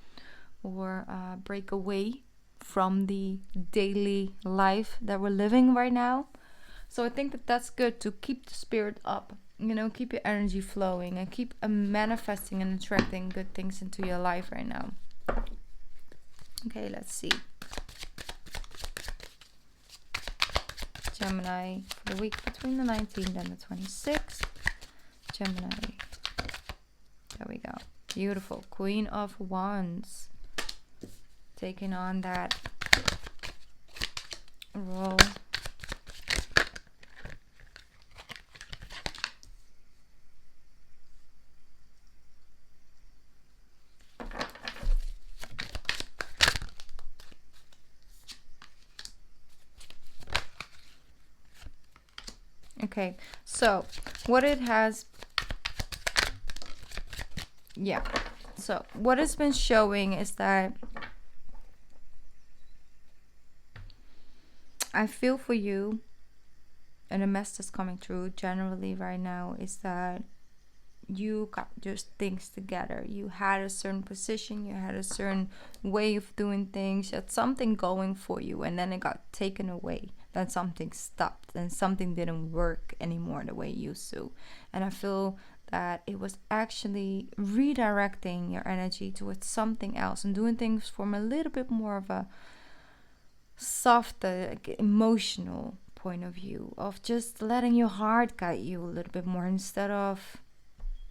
Speaker 1: or break away from the daily life that we're living right now. So I think that that's good to keep the spirit up. You know, keep your energy flowing and keep manifesting and attracting good things into your life right now. Okay, let's see. Gemini for the week between the 19th and the 26th. Gemini. There we go. Beautiful. Queen of Wands. Taking on that role. Okay, so what it has, so what it's been showing is that I feel for you, and the message that's coming through generally right now is that you got just things together. You had a certain position, you had a certain way of doing things, you had something going for you, and then it got taken away. Then something stopped and something didn't work anymore the way it used to. And I feel that it was actually redirecting your energy towards something else and doing things from a little bit more of a softer, emotional point of view, of just letting your heart guide you a little bit more, instead of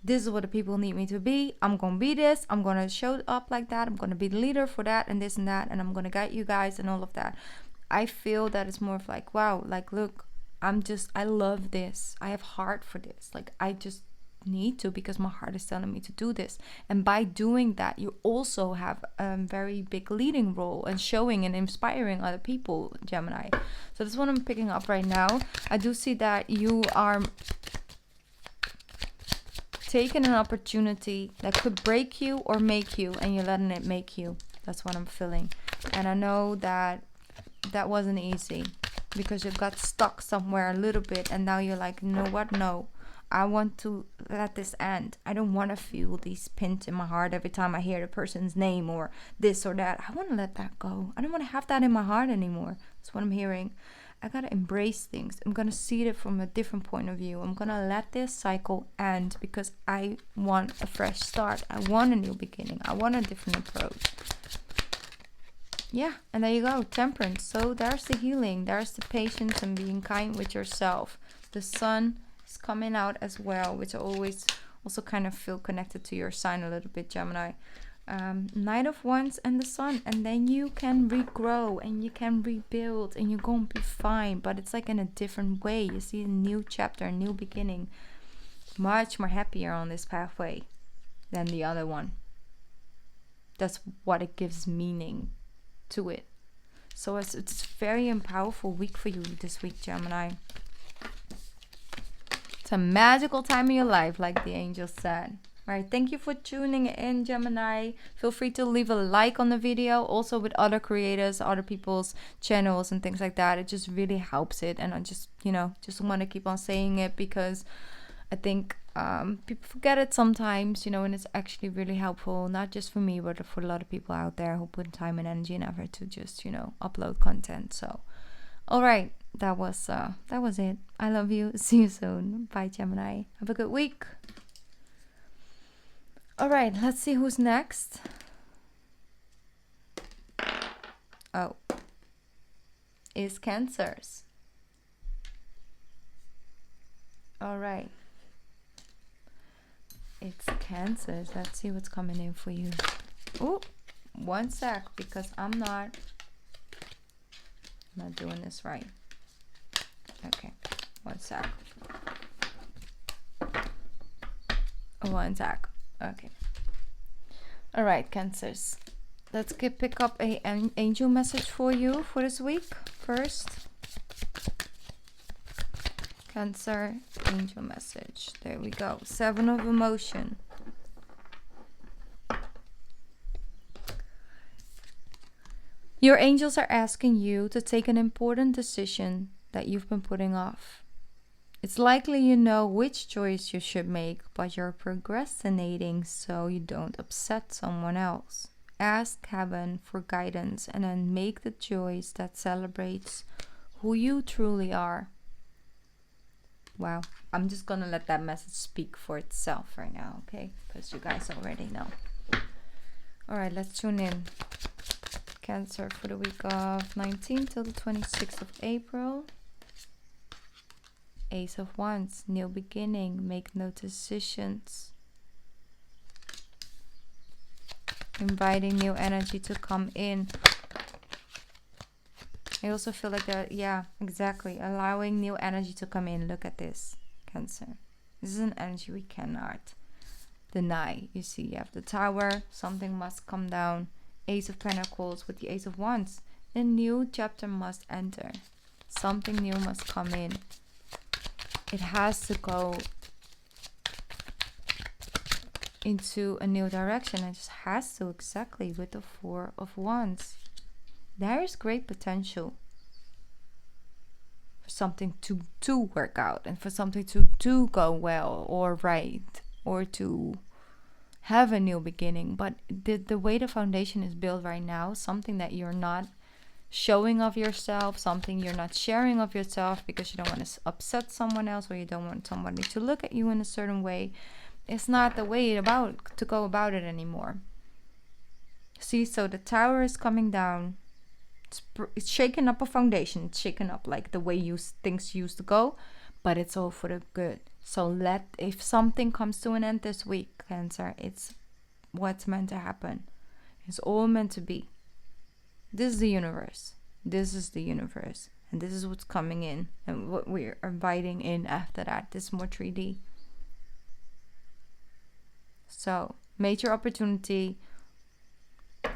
Speaker 1: this is what the people need me to be, I'm gonna be this, I'm gonna show up like that, I'm gonna be the leader for that and this and that, and I'm gonna guide you guys and all of that. I feel that it's more of like, wow, like, look, I love this. I have heart for this. Like, I just need to, because my heart is telling me to do this. And by doing that, you also have a very big leading role and showing and inspiring other people, Gemini. So that's what I'm picking up right now. I do see that you are taking an opportunity that could break you or make you, and you're letting it make you. That's what I'm feeling. And I know that wasn't easy, because you got stuck somewhere a little bit, and now you're like, you know what, no, I want to let this end. I don't want to feel these pins in my heart every time I hear the person's name or this or that. I want to let that go. I don't want to have that in my heart anymore. That's what I'm hearing. I gotta embrace things. I'm gonna see it from a different point of view. I'm gonna let this cycle end, because I want a fresh start. I want a new beginning. I want a different approach. Yeah, and there you go, Temperance. So there's the healing, there's the patience and being kind with yourself. The sun is coming out as well, which I always also kind of feel connected to your sign a little bit, Gemini. Knight of Wands and the sun, and then you can regrow and you can rebuild and you're gonna be fine, but it's like in a different way. You see a new chapter, a new beginning, much more happier on this pathway than the other one. That's what it gives meaning to it. So it's very powerful week for you this week, Gemini. It's a magical time in your life, like the angel said. All right, thank you for tuning in, Gemini. Feel free to leave a like on the video, also with other creators, other people's channels and things like that. It just really helps it, and I just want to keep on saying it because I think people forget it sometimes, and it's actually really helpful, not just for me, but for a lot of people out there who put time and energy and effort to just, upload content. So, all right, that was it. I love you. See you soon. Bye, Gemini. Have a good week. All right, let's see who's next. Oh, it's Cancers. All right. It's Cancers. Let's see what's coming in for you. Oh, one sec, because I'm not doing this right. Okay, one sec. One sec. Okay. All right, Cancers. Let's pick up an angel message for you for this week first. Cancer, angel message. There we go. 7 of emotion. Your angels are asking you to take an important decision that you've been putting off. It's likely you know which choice you should make, but you're procrastinating so you don't upset someone else. Ask heaven for guidance and then make the choice that celebrates who you truly are. Wow, I'm just gonna let that message speak for itself right now, okay? Because you guys already know. All right, let's tune in. Cancer for the week of 19th till the 26th of April. Ace of Wands, new beginning, make no decisions. Inviting new energy to come in. I also feel like that, yeah, exactly. Allowing new energy to come in. Look at this, Cancer. This is an energy we cannot deny. You see, you have the Tower. Something must come down. Ace of Pentacles with the Ace of Wands. A new chapter must enter. Something new must come in. It has to go into a new direction. It just has to, exactly, with the 4 of Wands. There is great potential for something to work out and for something to go well or right or to have a new beginning. But the way the foundation is built right now, something that you're not showing of yourself, something you're not sharing of yourself because you don't want to upset someone else or you don't want somebody to look at you in a certain way, it's not the way to go about it anymore. See, so the Tower is coming down. It's shaking up a foundation. It's shaking up like the way things used to go, but it's all for the good. So if something comes to an end this week, Cancer, it's what's meant to happen. It's all meant to be. This is the universe. This is the universe. And this is what's coming in. And what we're inviting in after that. This is more 3D. So, major opportunity. I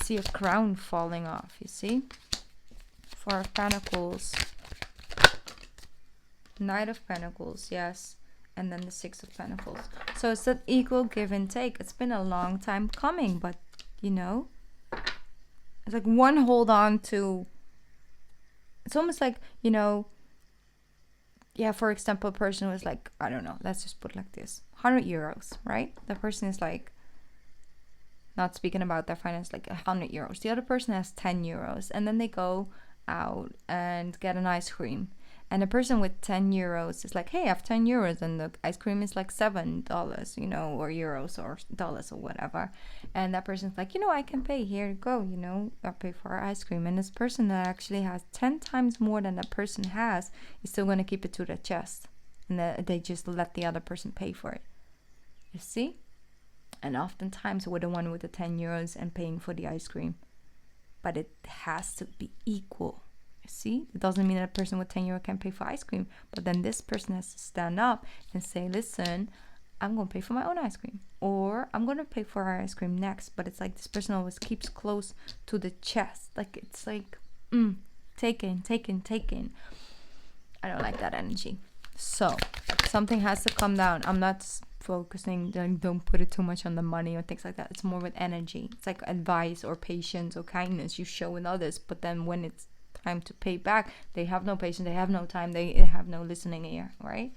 Speaker 1: see a crown falling off, you see? 4 of Pentacles. Knight of Pentacles, yes. And then the 6 of Pentacles. So it's that equal give and take. It's been a long time coming, but it's like one hold on to. It's almost like, yeah, for example, a person was like, I don't know, let's just put it like this, 100 euros, right? The person is like, not speaking about their finance, like 100 euros. The other person has 10 euros. And then they go out and get an ice cream. And a person with 10 euros is like, hey, I have 10 euros and the ice cream is like $7, you know, or euros or dollars or whatever. And that person's like, you know, I can pay, here you go, you know, I pay for our ice cream. And this person that actually has 10 times more than that person has is still going to keep it to their chest. And they just let the other person pay for it. You see? And oftentimes we're the one with the 10 euros and paying for the ice cream. But it has to be equal. You see? It doesn't mean that a person with 10 euro can pay for ice cream. But then this person has to stand up and say, listen, I'm going to pay for my own ice cream. Or I'm going to pay for our ice cream next. But it's like this person always keeps close to the chest. Like it's like, taken. I don't like that energy. So something has to come down. I'm not focusing, don't put it too much on the money or things like that. It's more with energy. It's like advice or patience or kindness you show in others, but then when it's time to pay back, they have no patience, they have no time, they have no listening ear, right?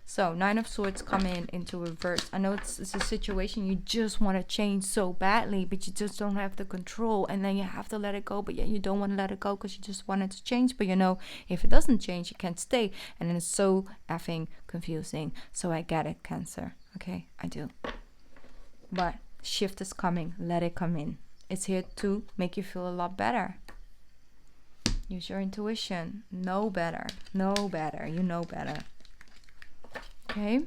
Speaker 1: So 9 of Swords coming into reverse. I know it's a situation you just want to change so badly, but you just don't have the control, and then you have to let it go, but yet you don't want to let it go because you just want it to change. But you know, if it doesn't change, it can't stay, and then it's so effing confusing. So I get it, Cancer. Okay, I do. But shift is coming. Let it come in. It's here to make you feel a lot better. Use your intuition. Know better. Know better. You know better. Okay.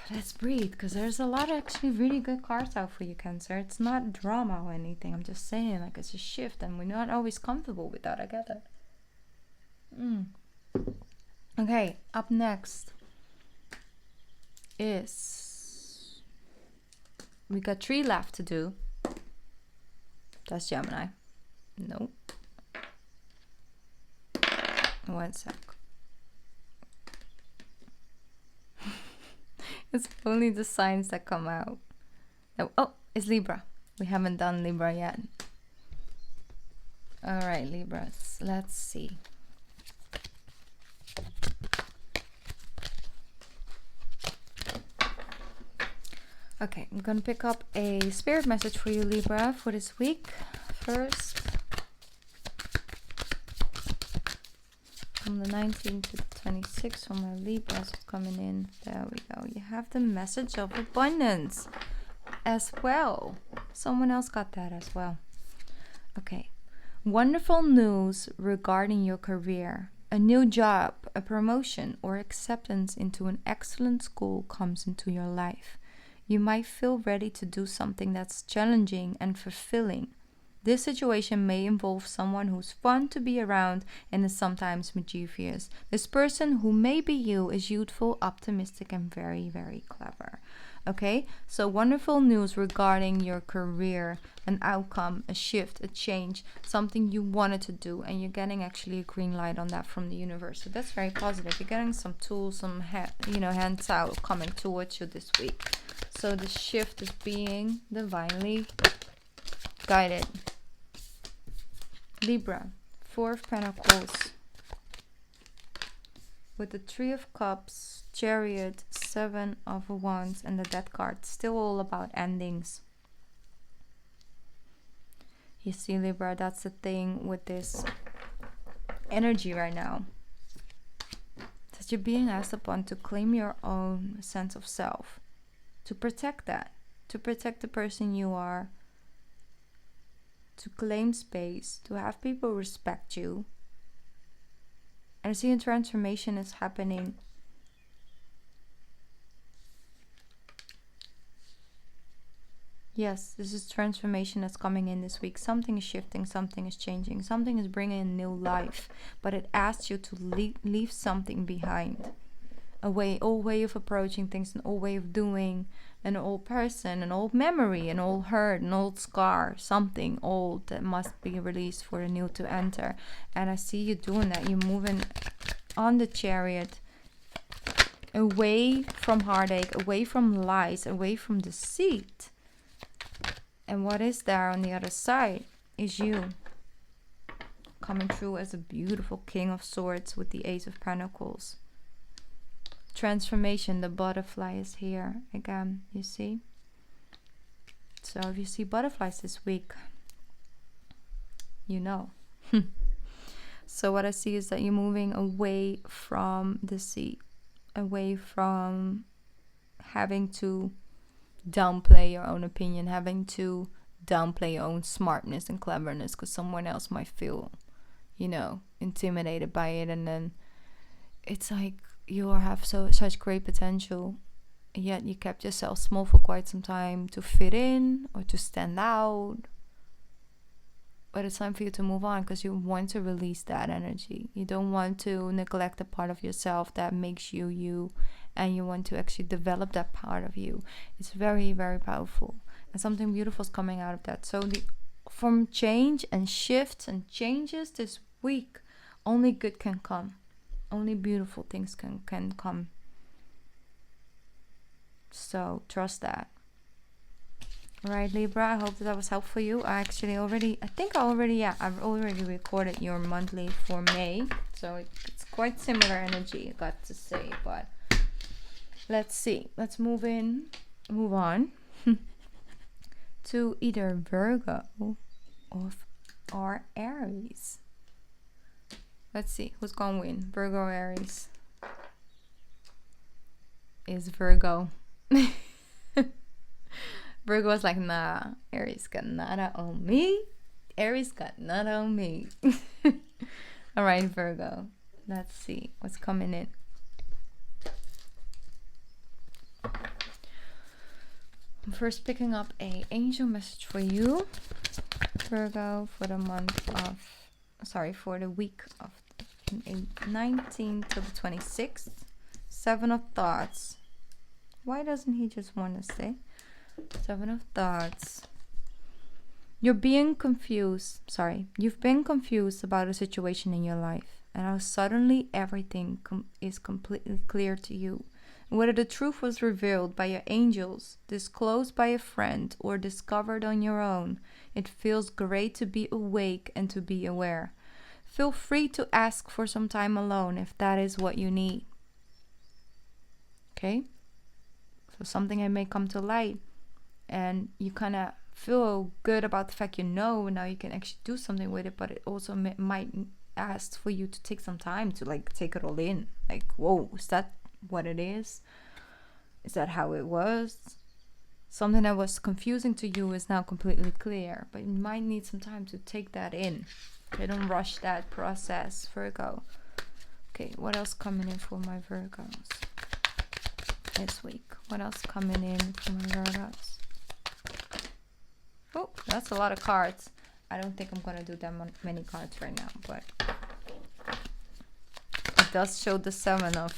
Speaker 1: Let's breathe, because there's a lot of actually really good cards out for you, Cancer. It's not drama or anything. I'm just saying, like, it's a shift, and we're not always comfortable with that. I get it. Okay, up next is, we got 3 left to do. That's Gemini. Nope. One sec. It's only the signs that come out. Oh, it's Libra. We haven't done Libra yet. All right, Libras. Let's see. Okay, I'm gonna pick up a spirit message for you, Libra, for this week. First, from the 19th to the 26th, from my Libras coming in. There we go. You have the message of abundance as well. Someone else got that as well. Okay. Wonderful news regarding your career. A new job, a promotion, or acceptance into an excellent school comes into your life. You might feel ready to do something that's challenging and fulfilling. This situation may involve someone who's fun to be around and is sometimes mischievous. This person, who may be you, is youthful, optimistic, and very, very clever. Okay, so wonderful news regarding your career, an outcome, a shift, a change, something you wanted to do, and you're getting actually a green light on that from the universe. So that's very positive. You're getting some tools, some hands out coming towards you this week. So the shift is being divinely guided. Libra, 4 of Pentacles, with the 3 of Cups, Chariot, 7 of Wands, and the Death card. Still all about endings. You see, Libra, that's the thing with this energy right now. That you're being asked upon to claim your own sense of self. To protect that. To protect the person you are. To claim space. To have people respect you. And I see a transformation is happening. Yes, this is transformation that's coming in this week. Something is shifting, something is changing, something is bringing in new life. But it asks you to leave something behind. Old way of approaching things, an old way of doing, an old person, an old memory, an old hurt, an old scar, something old that must be released for the new to enter. And I see you doing that. You're moving on the Chariot, away from heartache, away from lies, away from deceit. And what is there on the other side is you coming through as a beautiful King of Swords with the Ace of Pentacles. Transformation, the butterfly is here again, you see. So if you see butterflies this week, you know. So what I see is that you're moving away from deceit, away from having to downplay your own opinion, having to downplay your own smartness and cleverness because someone else might feel, you know, intimidated by it. And then it's like you have such great potential, yet you kept yourself small for quite some time to fit in or to stand out. But it's time for you to move on because you want to release that energy. You don't want to neglect the part of yourself that makes you you, and you want to actually develop that part of you. It's very, very powerful, and something beautiful is coming out of that. So from change and shifts and changes this week, only good can come. Only beautiful things can come. So trust that. Right, Libra, I hope that was helpful for you. I've already recorded your monthly for May. So it's quite similar energy, I got to say. But let's see. Let's move on to either Virgo or Aries. Let's see who's gonna win, Virgo or Aries. Is Virgo. Virgo was like, nah, Aries got nada on me. Aries got nada on me. All right, Virgo. Let's see what's coming in. I'm first picking up a angel message for you, Virgo, for the week of 19th to the 26th. 7 of Thoughts. Why doesn't he just want to stay? 7 of Thoughts. You've been confused about a situation in your life, and how suddenly everything is completely clear to you. Whether the truth was revealed by your angels, disclosed by a friend, or discovered on your own, it feels great to be awake and to be aware. Feel free to ask for some time alone if that is what you need. Okay? So something that may come to light, and you kind of feel good about the fact now you can actually do something with it, but it also might ask for you to take some time to like take it all in. Like, whoa, is that what it is? Is that how it was? Something that was confusing to you is now completely clear, but you might need some time to take that in. Okay, don't rush that process, Virgo. Okay, what else coming in for my Virgos this week? What else coming in for my Virgos? Oh, that's a lot of cards. I don't think I'm going to do that many cards right now, but it does show the 7 of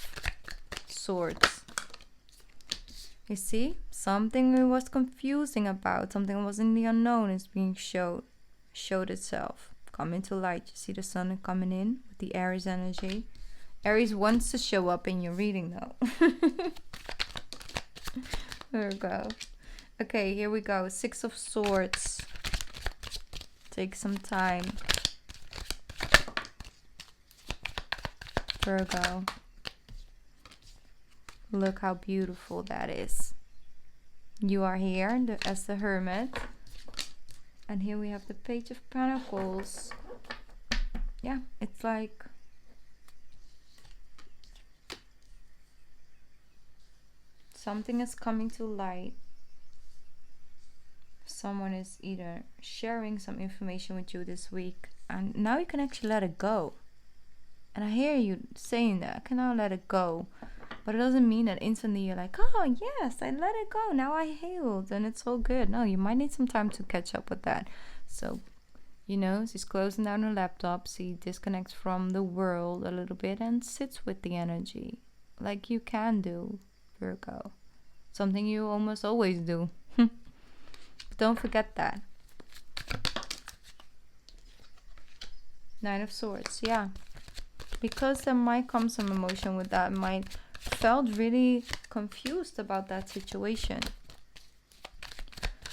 Speaker 1: Swords. You see? Something it was confusing about, something that was in the unknown is being showed itself. Coming to light. You see the sun coming in with the Aries energy. Aries wants to show up in your reading though. There we go. Okay, here we go. 6 of Swords. Take some time. Virgo. Look how beautiful that is. You are here as the Hermit. And here we have the Page of Pentacles. Yeah, it's like something is coming to light. Someone is either sharing some information with you this week, and now you can actually let it go. And I hear you saying that, I can now let it go. But it doesn't mean that instantly you're like, oh yes, I let it go, now I healed and it's all good. No, you might need some time to catch up with that. So, she's closing down her laptop. She disconnects from the world a little bit and sits with the energy. Like you can do, Virgo. Something you almost always do. But don't forget that. 9 of Swords, yeah. Because there might come some emotion with that, felt really confused about that situation.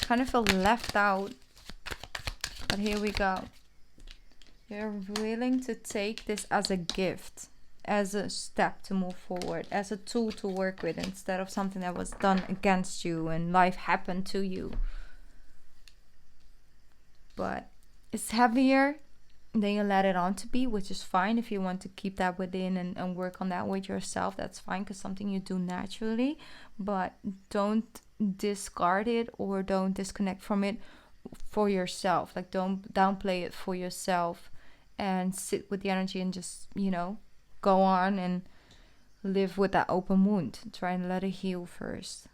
Speaker 1: Kind of felt left out. But here we go. You're willing to take this as a gift, as a step to move forward, as a tool to work with, instead of something that was done against you and life happened to you. But it's heavier then you let it on to be, which is fine. If you want to keep that within and work on that with yourself, that's fine, because something you do naturally. But don't discard it or don't disconnect from it for yourself. Like, don't downplay it for yourself, and sit with the energy and just, go on and live with that open wound. Try and let it heal first.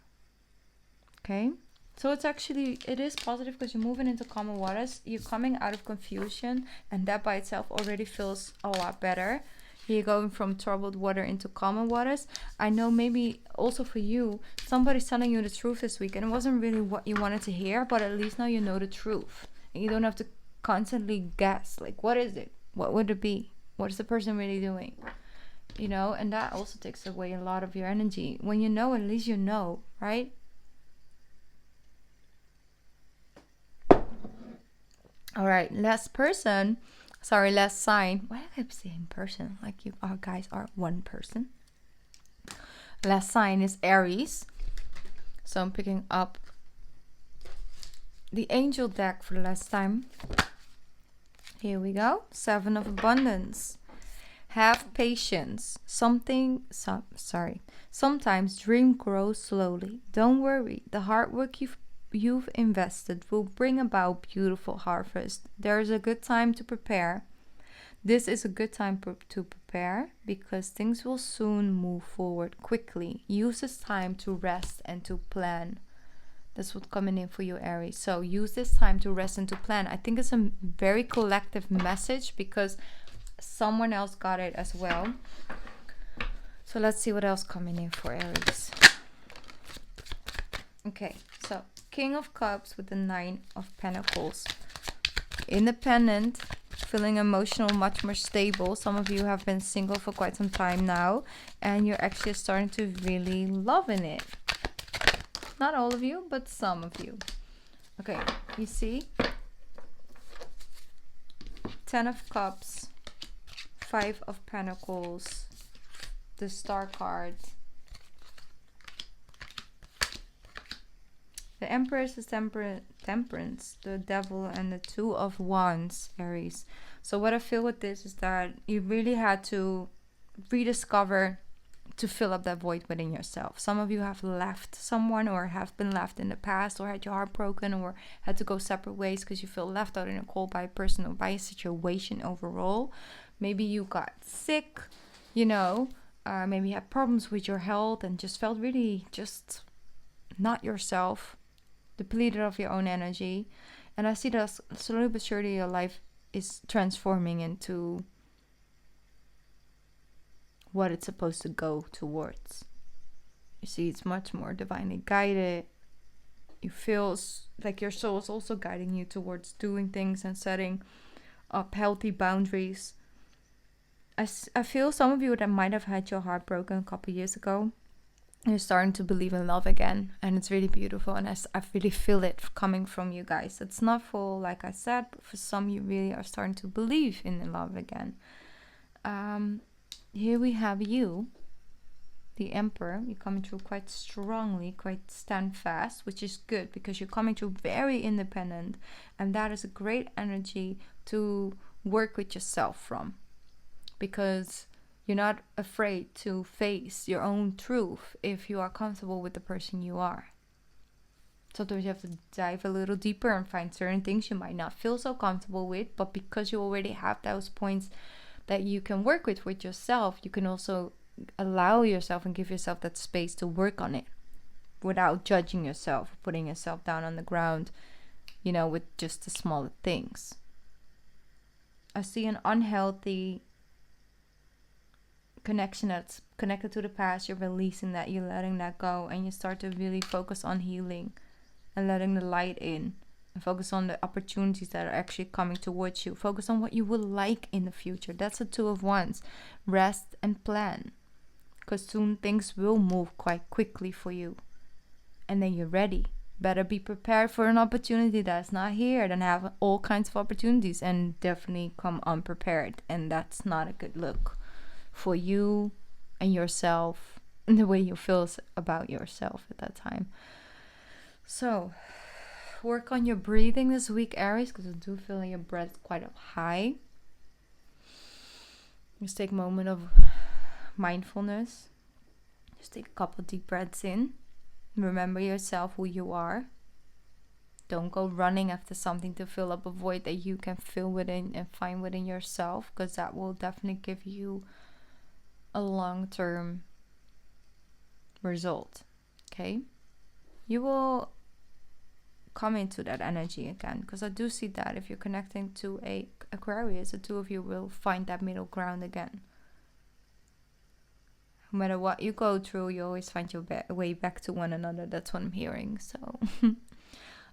Speaker 1: Okay? So it is positive, because you're moving into calmer waters. You're coming out of confusion, and that by itself already feels a lot better. You're going from troubled water into calmer waters. I know maybe also for you, somebody's telling you the truth this week, and it wasn't really what you wanted to hear, but at least now you know the truth. And you don't have to constantly guess, like, what is it? What would it be? What is the person really doing? And that also takes away a lot of your energy. When you know, at least you know, right? All right, last sign. Why do I keep saying person? Like, you guys are one person. Last sign is Aries. So I'm picking up the angel deck for the last time. Here we go. 7 of Abundance. Have patience. Sometimes dream grows slowly. Don't worry. The hard work you've invested will bring about beautiful harvest. There is a good time to prepare. This is a good time to prepare, because things will soon move forward quickly. Use this time to rest and to plan. That's what's coming in for you, Aries. So use this time to rest and to plan. I think it's a very collective message, because someone else got it as well. So let's see what else coming in for Aries. Okay, so King of Cups with the 9 of Pentacles. Independent, feeling emotional, much more stable. Some of you have been single for quite some time now, and you're actually starting to really loving it. Not all of you, but some of you. Okay, you see? 10 of Cups, 5 of Pentacles, the Star card. The Empress is Temperance, the Devil, and the 2 of Wands, Aries. So what I feel with this is that you really had to rediscover, to fill up that void within yourself. Some of you have left someone, or have been left in the past, or had your heart broken, or had to go separate ways because you feel left out in a cold by a person or by a situation overall. Maybe you got sick, maybe you had problems with your health and just felt really just not yourself, depleted of your own energy. And I see that slowly but surely your life is transforming into what it's supposed to go towards. You see, it's much more divinely guided. You feel like your soul is also guiding you towards doing things and setting up healthy boundaries. I feel some of you that might have had your heart broken a couple years ago, you're starting to believe in love again, and it's really beautiful, and I really feel it coming from you guys. It's not full, like I said, but for some you really are starting to believe in love again. Here we have you, the Emperor. You're coming through quite strongly, quite standfast, which is good, because you're coming through very independent, and that is a great energy to work with yourself from, because you're not afraid to face your own truth if you are comfortable with the person you are. Sometimes you have to dive a little deeper and find certain things you might not feel so comfortable with, but because you already have those points that you can work with yourself, you can also allow yourself and give yourself that space to work on it without judging yourself, putting yourself down on the ground, with just the smaller things. I see an unhealthy connection that's connected to the past. You're releasing that, you're letting that go, and you start to really focus on healing and letting the light in, and focus on the opportunities that are actually coming towards you. Focus on what you would like in the future. That's the 2 of Wands. Rest and plan, because soon things will move quite quickly for you, and then you're ready. Better be prepared for an opportunity that's not here than have all kinds of opportunities and definitely come unprepared, and that's not a good look for you and yourself and the way you feel about yourself at that time. So work on your breathing this week, Aries, because I do feel like your breath is quite up high. Just take a moment of mindfulness. Just take a couple deep breaths in. Remember yourself, who you are. Don't go running after something to fill up a void that you can fill within and find within yourself, because that will definitely give you a long-term result. Okay? You will come into that energy again, because I do see that if you're connecting to a Aquarius, the two of you will find that middle ground again. No matter what you go through, you always find your way back to one another. That's what I'm hearing. So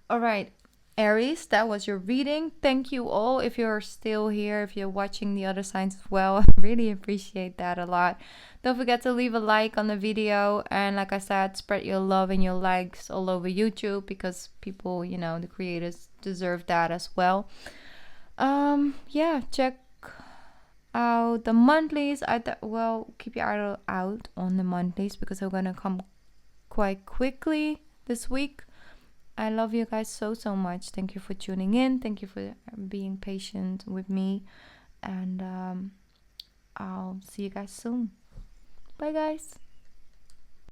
Speaker 1: all right, Aries, that was your reading. Thank you all. If you're still here, if you're watching the other signs as well, I really appreciate that a lot. Don't forget to leave a like on the video, and like I said, spread your love and your likes all over YouTube, because people, you know, the creators deserve that as well. Yeah, check out the monthlies. Keep your eye out on the monthlies, because they're gonna come quite quickly this week. I love you guys so much. Thank you for tuning in. Thank you for being patient with me, and I'll see you guys soon. Bye guys.